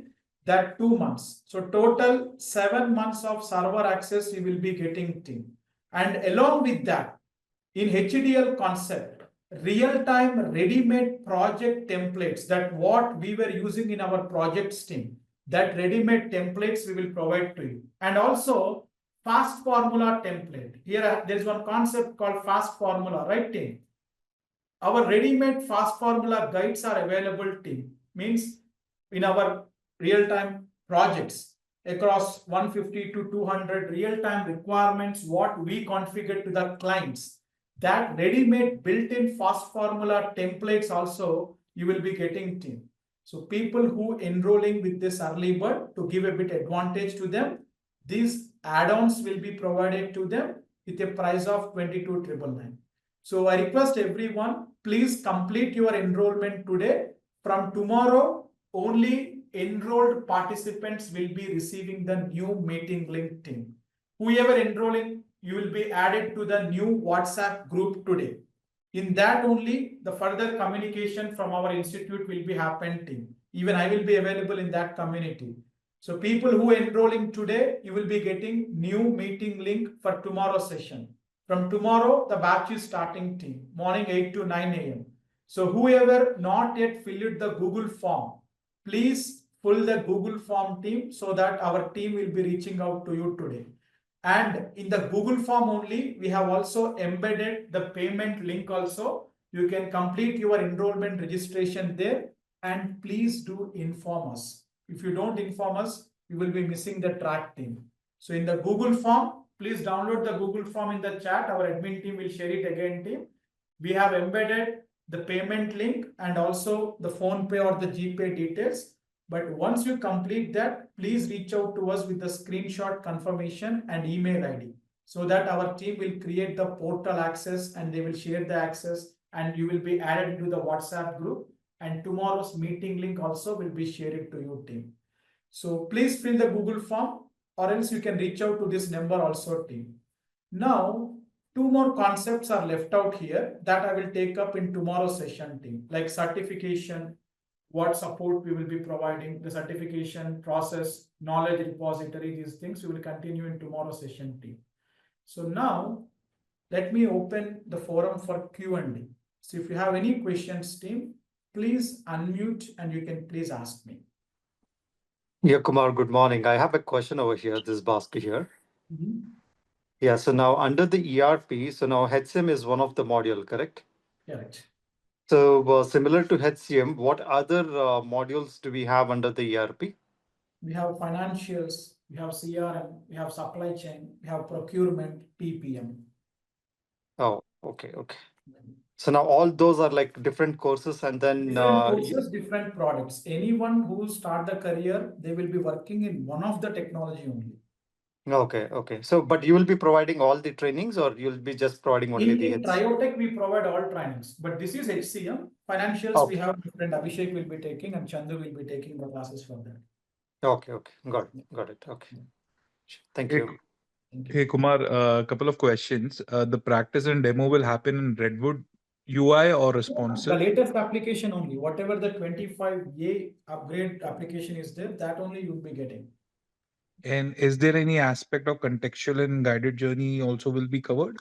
That 2 months. So total 7 months of server access you will be getting team. And along with that, in HDL concept, real-time ready-made project templates, that what we were using in our projects team, that ready-made templates we will provide to you. And also fast formula template. Here there is one concept called fast formula, right team? Our ready-made fast formula guides are available team. Means in our real-time projects across 150 to 200 real-time requirements, what we configure to the clients, that ready-made built-in fast formula templates also you will be getting team. So people who enrolling with this early bird, to give a bit advantage to them, these add-ons will be provided to them with a price of 22,999. So I request everyone, please complete your enrollment today. From tomorrow, only enrolled participants will be receiving the new meeting link team. Whoever enrolling, you will be added to the new WhatsApp group today. In that only the further communication from our institute will be happening. Even I will be available in that community. So people who enrolling today, you will be getting new meeting link for tomorrow's session. From tomorrow, the batch is starting team, morning 8 to 9 a.m. So whoever not yet filled the Google form, please fill the Google form team so that our team will be reaching out to you today. And in the Google form only, we have also embedded the payment link also. You can complete your enrollment registration there and please do inform us. If you don't inform us, you will be missing the track team. So in the Google form, please download the Google form in the chat. Our admin team will share it again team. We have embedded the payment link and also the PhonePe or the GPay details. But once you complete that, please reach out to us with the screenshot confirmation and email ID so that our team will create the portal access and they will share the access and you will be added to the WhatsApp group. And tomorrow's meeting link also will be shared to your team. So please fill the Google form or else you can reach out to this number also team. Now, 2 more concepts are left out here that I will take up in tomorrow's session team, like certification, what support we will be providing, the certification process, knowledge repository, these things we will continue in tomorrow's session team. So now let me open the forum for Q&A. So if you have any questions team, please unmute and you can please ask me. Yeah, Kumar, good morning. I have a question over here. This is Bhaskar here. Yeah, so now under the ERP, so now HCM is one of the module, correct? Correct. So similar to HCM, what other modules do we have under the ERP? We have financials, we have CRM, we have supply chain, we have procurement, PPM. Oh, okay. So now all those are like different courses and then different courses, different products. Anyone who start the career, they will be working in one of the technology only. Okay. So, but you will be providing all the trainings or you'll be just providing only the In Triotech, we provide all trainings, but this is HCM. Financials, we have different. Abhishek will be taking and Chandu will be taking the classes for that. Okay. Got it. Okay. Thank you. Hey Kumar, a couple of questions. The practice and demo will happen in Redwood UI or responsive? The latest application only, whatever the 25A upgrade application is there, that only you'll be getting. And is there any aspect of contextual and guided journey also will be covered?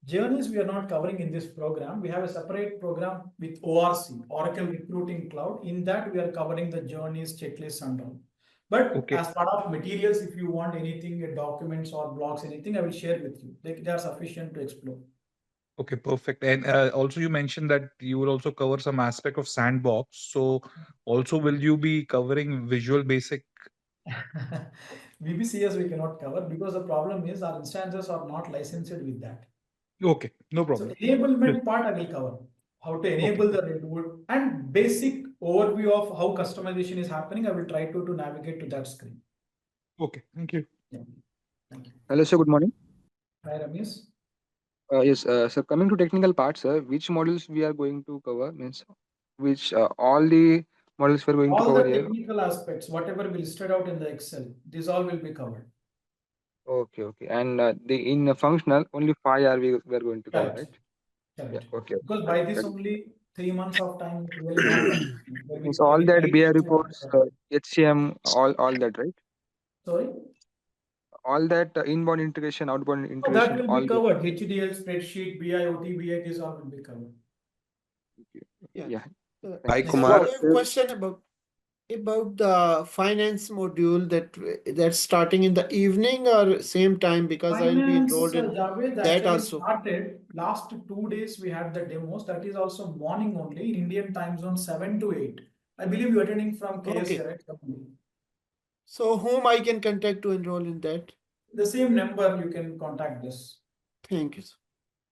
Journeys we are not covering in this program. We have a separate program with ORC, Oracle Recruiting Cloud. In that, we are covering the journeys, checklists, and all. But Okay. as part of materials, if you want anything, documents or blogs, anything, I will share with you. They are sufficient to explore. Okay, perfect. And also you mentioned that you will also cover some aspect of sandbox. So also will you be covering Visual Basic? VBCS we cannot cover because the problem is our instances are not licensed with that. Okay, no So problem. enablement part I will cover. How to enable the Redwood and basic overview of how customization is happening. I will try to navigate to that screen. Okay, thank you. Yeah. Thank you. Hello, sir. Good morning. Hi, Ramesh. Yes, sir. Coming to technical part, sir, which models we are going to cover means which all the models we are going to All the cover here. technical aspects, whatever we listed out in the Excel, these all will be covered. Okay, okay. And the in functional only 5 are we are going to cover, Correct. right? Yeah. Correct. Okay. Because by this That only 3 months of time is really not sufficient. When means we, all when we that write BI it, reports, HCM, all that, right? sorry. All that inbound integration, outbound So that integration, will all be that. covered. HDL, spreadsheet, BI, these all will be covered. Yeah. Yeah. Hi Thank you. Next Kumar. I have a question about the finance module that's starting in the evening or same time, because I will be Finance, enrolled in Javed, that actually also. started last 2 days. We had the demos. That is also morning only in Indian time zone 7 to 8. I believe you're attending from KSA, Okay. right? So whom I can contact to enroll in that? The same number you can contact this. Thank you, sir.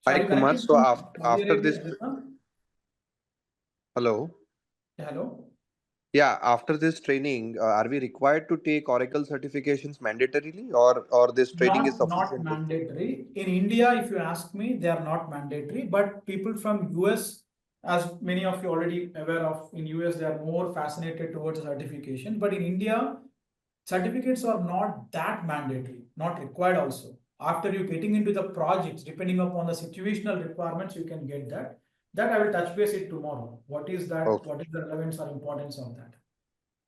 Hi Are you Kumar. connected So from after Saudi this, Arabia, Japan? hello. Hello. Yeah, after this training, are we required to take Oracle certifications mandatorily, or this training is Not sufficient to? mandatory. In India, if you ask me, they are not mandatory. But people from US, as many of you already aware of, in US they are more fascinated towards certification. But in India, certificates are not that mandatory, not required also. After you getting into the projects, depending upon the situational requirements, you can get that. That I will touch base it tomorrow. What is that? Okay. What is the relevance or importance of that?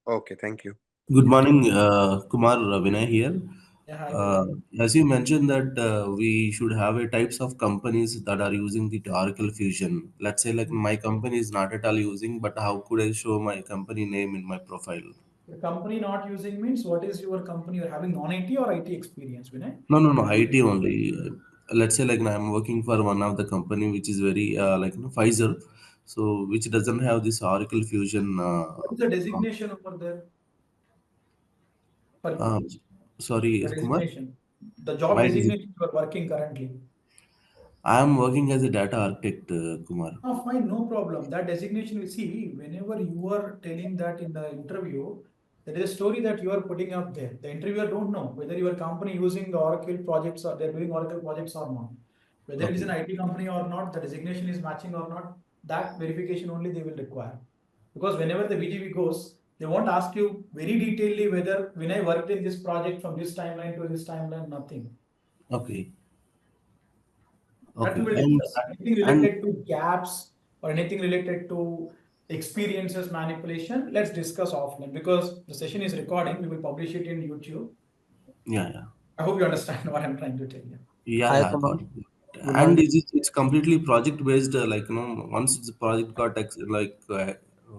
Okay. Thank you. Good morning, Kumar Vinay here. Yeah, hi, Uh, Vinay. as you mentioned that we should have a types of companies that are using the Oracle Fusion. Let's say like my company is not at all using, but how could I show my company name in my profile? The company not using means what is your company? You're having non-IT or IT experience, Vinay? No, IT only. Let's say like I'm working for one of the company which is very Pfizer, so which doesn't have this Oracle Fusion. What is the designation over there? Uh, sorry, The Kumar. designation. The job My designation you are working currently. I am working as a data architect, Kumar. Oh, fine, no problem. That designation, you see, whenever you are telling that in the interview, there is a story that you are putting up there. The interviewer don't know whether your company using the Oracle projects or they're doing Oracle projects or not. Whether it is an Okay. IT company or not, the designation is matching or not, that verification only they will require. Because whenever the VGV goes, they won't ask you very detailedly whether when I worked in this project from this timeline to this timeline, nothing. Okay. That we Okay. will discuss. Anything And related to gaps or anything related to experiences manipulation, let's discuss offline because the session is recording. We will publish it in YouTube. yeah. I hope you understand what I'm trying to tell you. Hi, I Kumar. got it. Good And morning. it's completely project based, once the project got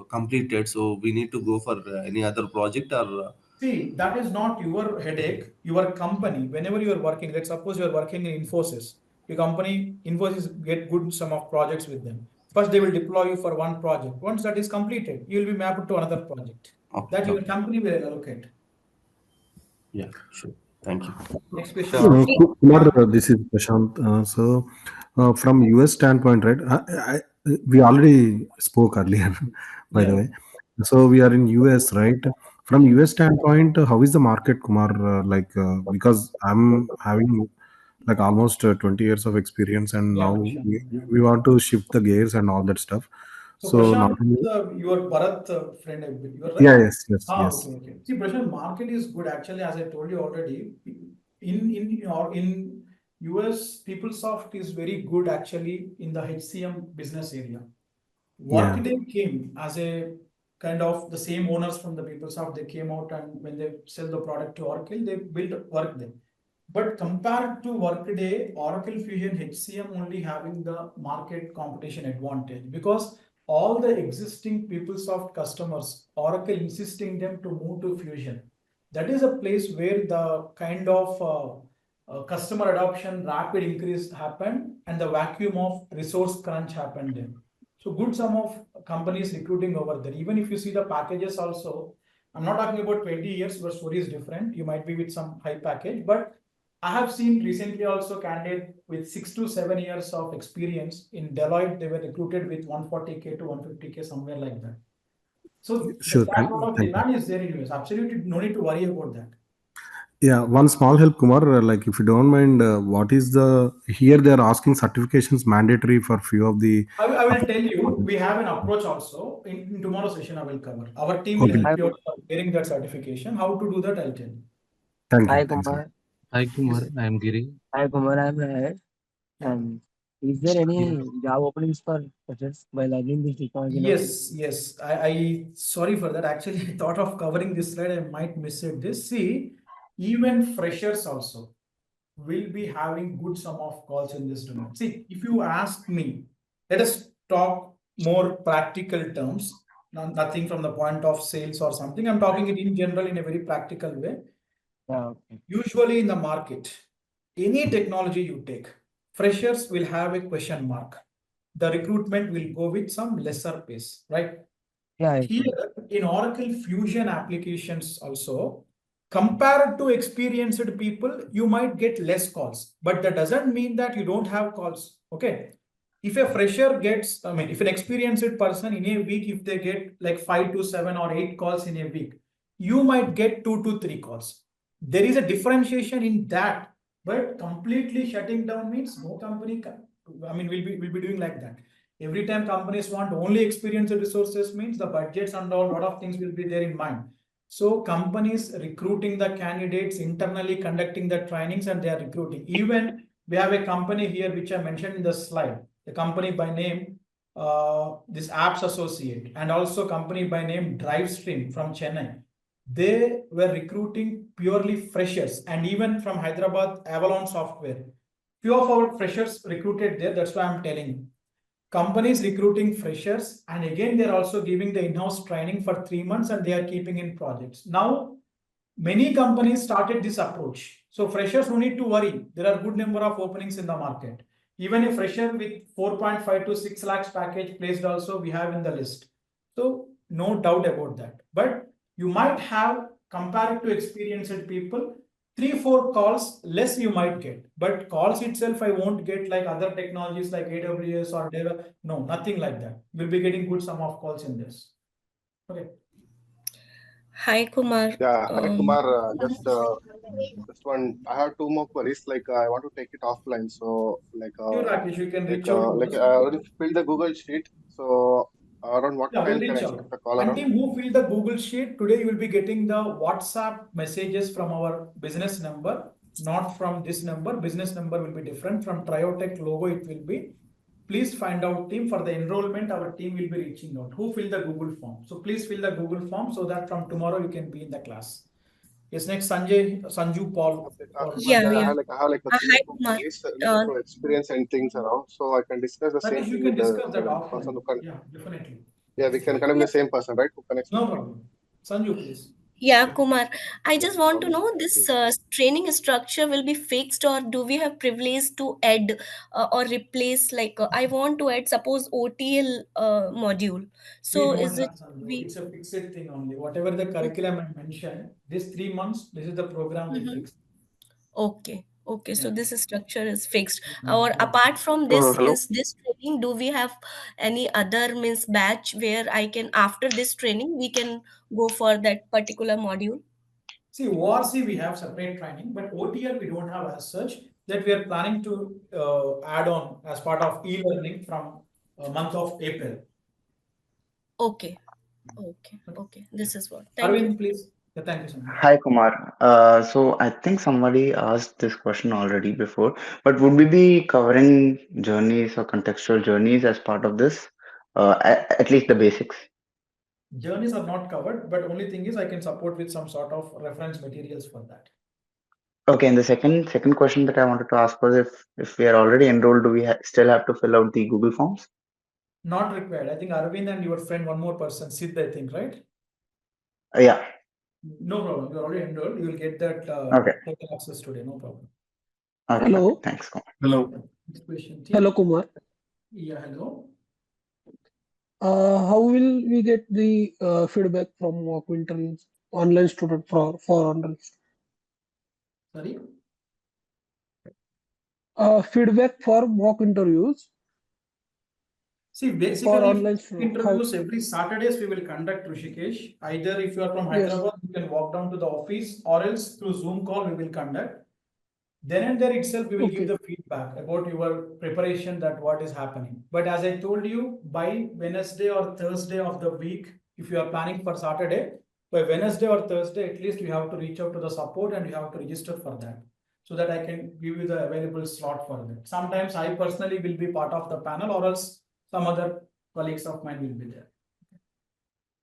completed, so we need to go for any other project or See, that is not your headache, your company. Whenever you are working, let's suppose you are working in Infosys. Your company, Infosys, get good sum of projects with them. First, they will deploy you for one project. Once that is completed, you will be mapped to another project. That your okay. company will allocate. Yeah, sure. Thank you. Next Sure. question. Kumar, this is Prashant. From US standpoint, right? We already spoke earlier, by the Yeah. way. So we are in US, right? From US standpoint, how is the market, Kumar? Because I'm having like almost 20 years of experience, and Yeah, now Prashant. Yeah. we want to shift the gears and all that stuff. So So not Prashant, only, your Bharat friend, I believe. You are yeah, right? yes. Okay. See, Prashant, market is good. Actually, as I told you already, in US, PeopleSoft is very good actually in the HCM business area. Yeah, Workday came as a kind of the same owners from the PeopleSoft. They came out and when they sell the product to Oracle, they built Workday. But compared to Workday, Oracle Fusion HCM only having the market competition advantage because all the existing PeopleSoft customers, Oracle insisting them to move to Fusion. That is a place where the kind of customer adoption rapid increase happened and the vacuum of resource crunch happened then. So good sum of companies recruiting over there. Even if you see the packages also, I'm not talking about 20 years, your story is different. You might be with some high package, but I have seen recently also candidate with 6 to 7 years of experience in Deloitte. They were recruited with 140K to 150K, somewhere like that. So Sure. that lot of Thank you. demand is there in US. Absolutely no need to worry about that. Yeah, one small help, Kumar. Like, if you don't mind, what is the here they are asking certifications mandatory for few of the. I will tell you, we have an approach also. In tomorrow's session, I will cover. Our team will Okay. help you out for getting that certification. How to do that, I'll tell you. Thank Hi you. Thanks. Kumar. Hi Kumar, Yes. I am Giri. Hi Kumar, I'm Rahul. Yeah. And is there any job openings for freshers by learning this technology now? Yes. I sorry for that. Actually, I thought of covering this slide. I might miss it. This see, even freshers also will be having good sum of calls in this domain. See, if you ask me, let us talk more practical terms. Nothing from the point of sales or something. I'm talking it in general in a very practical way. Yeah, okay. Usually in the market, any technology you take, freshers will have a question mark. The recruitment will go with some lesser pace, right? Yeah, I Here in Oracle Fusion applications also, compared to experienced people, you might get less calls, but that doesn't mean that you don't have calls. Okay. If a fresher gets, if an experienced person in a week, if they get like 5 to 7 or 8 calls in a week, you might get 2 to 3 calls. There is a differentiation in that, but completely shutting down means no company will be doing like that. Every time companies want only experienced resources means the budgets and all lot of things will be there in mind. So companies recruiting the candidates internally conducting the trainings and they are recruiting. Even we have a company here which I mentioned in the slide, the company by name this apps associate and also company by name DriveStream from Chennai. They were recruiting purely freshers and even from Hyderabad Avalon Software. Few of our freshers recruited there. That's why I'm telling you. Companies recruiting freshers and again they're also giving the in-house training for 3 months and they are keeping in projects. Now many companies started this approach. So freshers no need to worry. There are good number of openings in the market. Even a fresher with 4.5 to 6 lakhs package placed also we have in the list. So no doubt about that. But you might have compared to experienced people 3 4 calls less you might get, but calls itself I won't get like other technologies like AWS or Deva. No, nothing like that. You'll be getting good sum of calls in this. Okay. Hi Kumar. Yeah, hi Kumar. Just one. I have two more queries. Like I want to take it offline. So Sure, Rakesh, you can reach out to us. I already filled the Google sheet. So around what Yeah, we'll time can I reach expect out. the call And around? team who filled the Google Sheet, today you will be getting the WhatsApp messages from our business number, not from this number. Business number will be different. From Triotech logo, it will be. Please find out team for the enrollment. Our team will be reaching out. Who filled the Google form? So please fill the Google form so that from tomorrow you can be in the class. Yes, next Sanju Paul. Okay. Yeah, Yeah, yeah. I have like a three Hi or four Kumar. queries related to experience and things around. So I can discuss the same Rakesh, you thing can with discuss that the person offline. who can. Yeah, definitely. Yeah, we can connect with the same person, right? Who connects with No me. problem. Sanju, please. Yeah, Kumar. I Yeah. just want to Okay. know Thank you. this training structure will be fixed or do we have privilege to add or replace like I want to add suppose OTL module. We So don't is it have Sanju. we It's a fixed thing only. Whatever the curriculum I mentioned, this 3 months, this is the program we Mhm. fix. Okay. So Yeah. this structure is fixed. Or Yeah. apart from this, Hello. is this training, do we have any other means batch where I can after this training we can go for that particular module? See, ORC we have separate training, but OTL we don't have as such that we are planning to add on as part of e-learning from month of April. Okay. Okay. This is what. Thank you. Arvind, please. Yeah, thank you so much. Hi, Kumar. So I think somebody asked this question already before, but would we be covering journeys or contextual journeys as part of this? At least the basics. Journeys are not covered, but only thing is I can support with some sort of reference materials for that. Okay, and the second question that I wanted to ask was if we are already enrolled, do we still have to fill out the Google Forms? Not required. I think Arvind and your friend, one more person, Sid, I think, right? Yeah. No problem. You're already enrolled. You will get that Okay. token access today. No problem. Okay. Hello. Okay. Thanks, Kumar. Hello. Next question, team. Hello, Kumar. Yeah, hello. How will we get the feedback from mock interviews, online student for online? Sorry. Feedback for mock interviews See, for basically, online student. How? interviews every Saturdays we will conduct, Rishikesh. Either if you are from Yes. Hyderabad, you can walk down to the office, or else through Zoom call we will conduct. Then and there itself, we will give Okay. the feedback about your preparation, that what is happening. But as I told you, by Wednesday or Thursday of the week, if you are planning for Saturday, by Wednesday or Thursday, at least you have to reach out to the support and you have to register for that, so that I can give you the available slot for that. Sometimes I personally will be part of the panel, or else some other colleagues of mine will be there.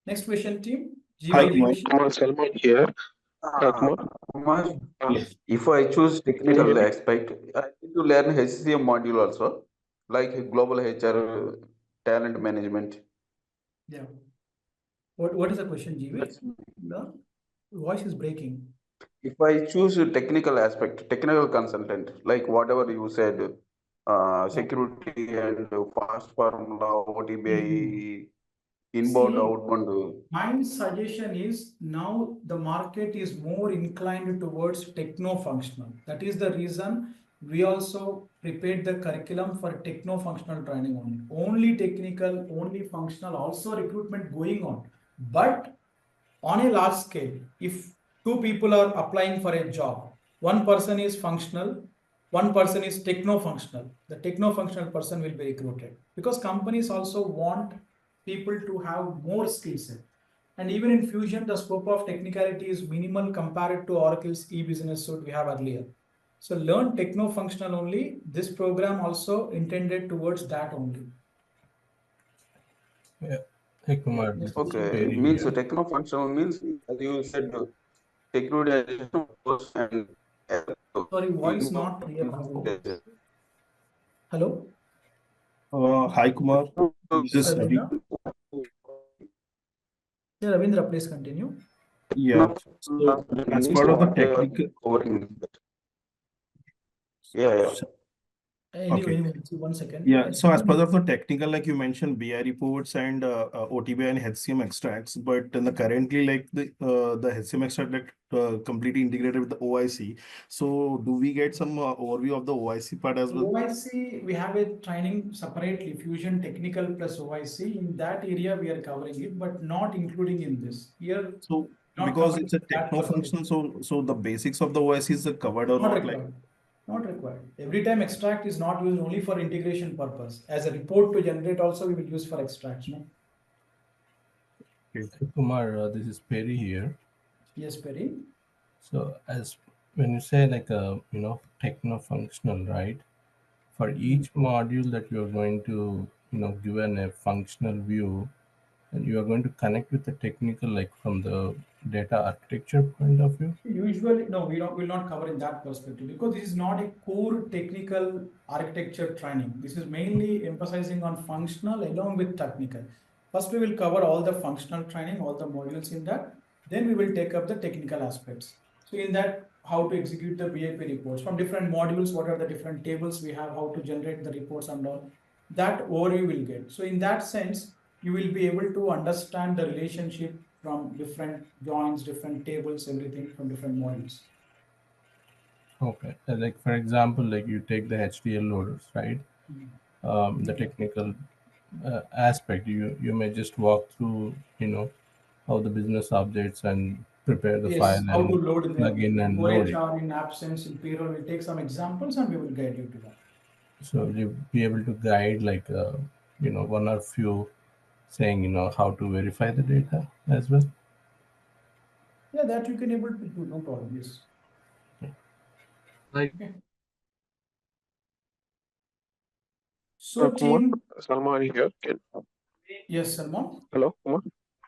Next question, team. Hi, GY. Kumar. Salman here. Kumar. Kumar, Yes. if I choose Can you hear technical me? aspect, I need to learn HCM module also, like global HR, talent management. Yeah. What is the question, GY? That's The voice is breaking. if I choose a technical aspect, technical consultant, like whatever you said, security and fast formula, OTBI, inbound, See, outbound. my suggestion is now the market is more inclined towards techno-functional. That is the reason we also prepared the curriculum for techno-functional training only. Only technical, only functional, also recruitment going on. But on a large scale, if two people are applying for a job, one person is functional, one person is techno-functional, the techno-functional person will be recruited, because companies also want people to have more skill set. And even in Fusion, the scope of technicality is minimal compared to Oracle's e-business suite we have earlier. So learn techno-functional only. This program also intended towards that only. Yeah. Hey Kumar, this is Okay, Perry means here. techno functional means, as you said, security course and Sorry, voice not clear. Hello? Hi, Kumar. This is Ravi. Ravindra? Yeah, Ravindra, please continue. Yeah. So, as part of the technical, Yeah. okay. One second. Yeah. So, as part of the technical, like you mentioned, BI reports and OTBI and HCM extracts, but in the currently, like the HCM extract, like completely integrated with the OIC. So, do we get some overview of the OIC part as well? OIC, we have a training separately, Fusion Technical plus OIC. In that area, we are covering it, but not including in this. Here, So, not because covering it's a that techno-functional, so the basics of the OIC is covered or Not not? Like, required. Not required. Every time extract is not used only for integration purpose. As a report to generate also, we will use for extracts. No? Hey Kumar, this is Perry here. Yes, Perry. So as when you say like techno-functional, right? For each module that you are going to given a functional view, and you are going to connect with the technical, like from the data architecture point of view. Usually, no, we will not cover in that perspective, because this is not a core technical architecture training. This is mainly emphasizing on functional along with technical. First, we will cover all the functional training, all the modules in that. Then we will take up the technical aspects. So in that, how to execute the BIP reports from different modules, what are the different tables we have, how to generate the reports and all. That overview will get. So in that sense, you will be able to understand the relationship from different joins, different tables, everything from different modules. Okay, like for example, like you take the HDL loaders, right? The technical aspect, you may just walk through, how the business updates and prepare the file Yes, how to and load plug in in and load it. OHR, in absence, in payroll. We'll take some examples and we will guide you to that. So you'll be able to guide like one or few saying how to verify the data as well. Yeah, that you can able to do, no problem. Yes. Okay. So Kumar, team. Salman here. Yes, Salman. Hello, Kumar.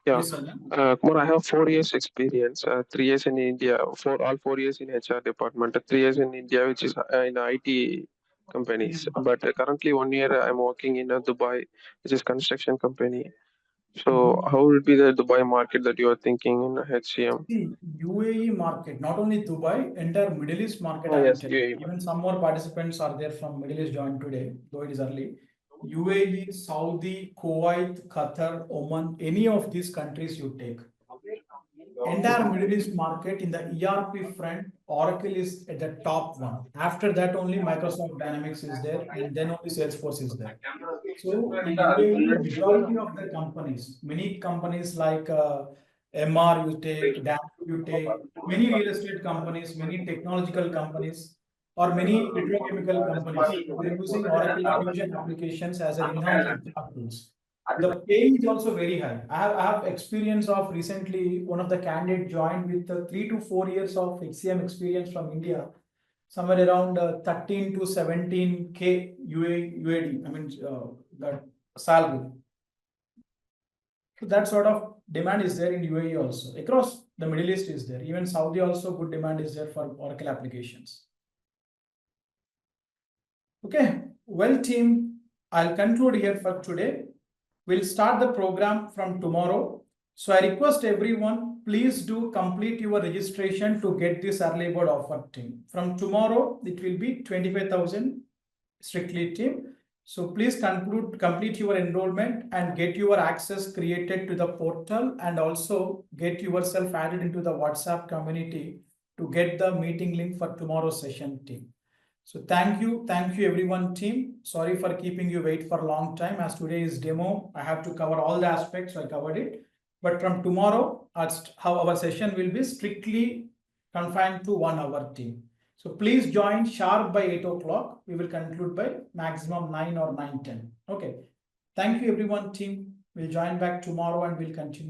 Yeah, Please, Salman. Kumar, I have 4 years experience. 3 years in India, all 4 years in HR department. 3 years in India, which is in IT companies. But currently 1 year I'm working in Dubai, which is construction company. So how would be the Dubai market that you are thinking in HCM? See, UAE market, not only Dubai, entire Middle East market, Oh, I am yes, telling. UAE. Even some more participants are there from Middle East joined today, though it is early. UAE, Saudi, Kuwait, Qatar, Oman, any of these countries you take. Entire Middle East market in the ERP front, Oracle is at the top one. After that, only Microsoft Dynamics is there, and then only Salesforce is there. So in UAE, majority of the companies, many companies like MR you take, DAM you take, many real estate companies, many technological companies, or many petrochemical companies, they're using Oracle Fusion applications as an in-house HR tools. The pay is also very high. I have experience of recently, one of the candidate joined with 3 to 4 years of HCM experience from India, somewhere around 13 to 17K UAD, I mean, that salary. So that sort of demand is there in UAE also. Across the Middle East is there. Even Saudi also good demand is there for Oracle applications. Okay, well team, I'll conclude here for today. We'll start the program from tomorrow. So I request everyone, please do complete your registration to get this early bird offer team. From tomorrow, it will be 25,000 strictly team. So please complete your enrollment and get your access created to the portal, and also get yourself added into the WhatsApp community to get the meeting link for tomorrow's session team. So thank you everyone team. Sorry for keeping you wait for a long time, as today is demo. I have to cover all the aspects, so I covered it. But from tomorrow, how our session will be strictly confined to 1 hour team. So please join sharp by 8 o'clock. We will conclude by maximum 9 or 9:10. Okay. Thank you everyone team. We'll join back tomorrow and we'll continue.